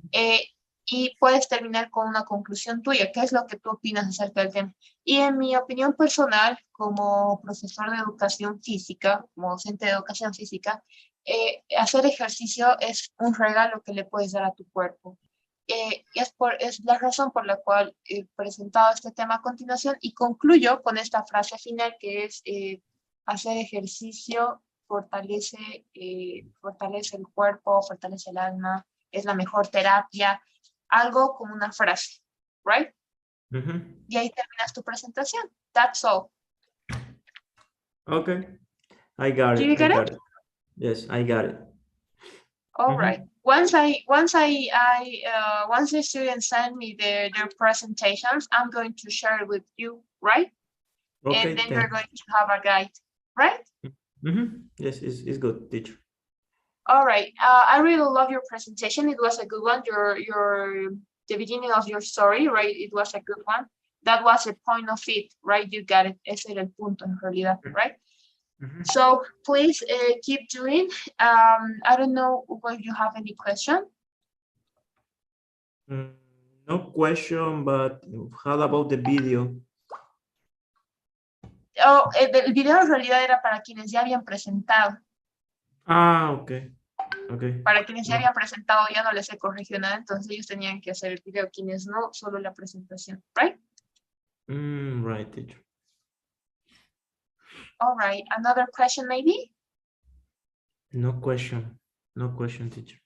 Y puedes terminar con una conclusión tuya. ¿Qué es lo que tú opinas acerca del tema? Y en mi opinión personal, como profesor de educación física, como docente de educación física, hacer ejercicio es un regalo que le puedes dar a tu cuerpo. Y es la razón por la cual he presentado este tema a continuación y concluyo con esta frase final que es hacer ejercicio fortalece el cuerpo, fortalece el alma, es la mejor terapia, algo como una frase, right? Ujú. Y ahí terminas tu presentación. That's all. Okay, I got Do it. you I get got it? it. Yes, I got it. All Mhm. right. Once the students send me their presentations, I'm going to share it with you, right? Okay, And then you're thanks. going to have a guide, right? Yes, it's good, teacher. All right. I really love your presentation. It was a good one. The beginning of your story, right? It was a good one. That was the point of it, right? You got it. Ese era el punto en realidad, right? Mhm. So please keep doing. I don't know if you have any question. No question, but how about the video? Oh, el video en realidad era para quienes ya habían presentado. Ah, okay. Okay. Para quienes ya habían presentado ya no les he corregido nada, entonces ellos tenían que hacer el video. Quienes no, solo la presentación, right? Right, teacher. All right. Another question maybe? No question. No question, teacher.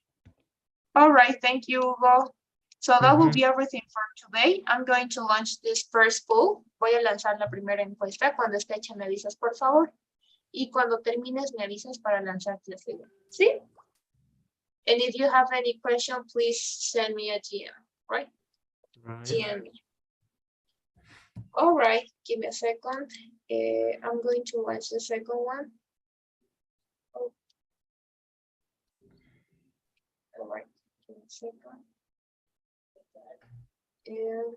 All right, thank you, Hugo. So that will Mhm. be everything for today. I'm going to launch this first poll. Voy a lanzar la primera encuesta. Cuando esté hecha me avisas, por favor. Y cuando termines me avisas para lanzarte la segunda. ¿Sí? And if you have any question, please send me a DM, right? Right. DM me. All right, give me a second. I'm going to launch the second one. Oh. All right, give me a second. And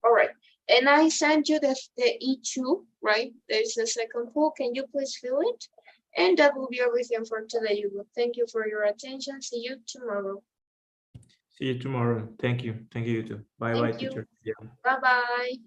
all right, and I sent you the E2, right? There's the second poll. Can you please fill it? And that will be everything for today, Hugo. Thank you for your attention. See you tomorrow. See you tomorrow. Thank you. Thank you, you too. Bye bye, Thank you. teacher. Yeah. Bye-bye.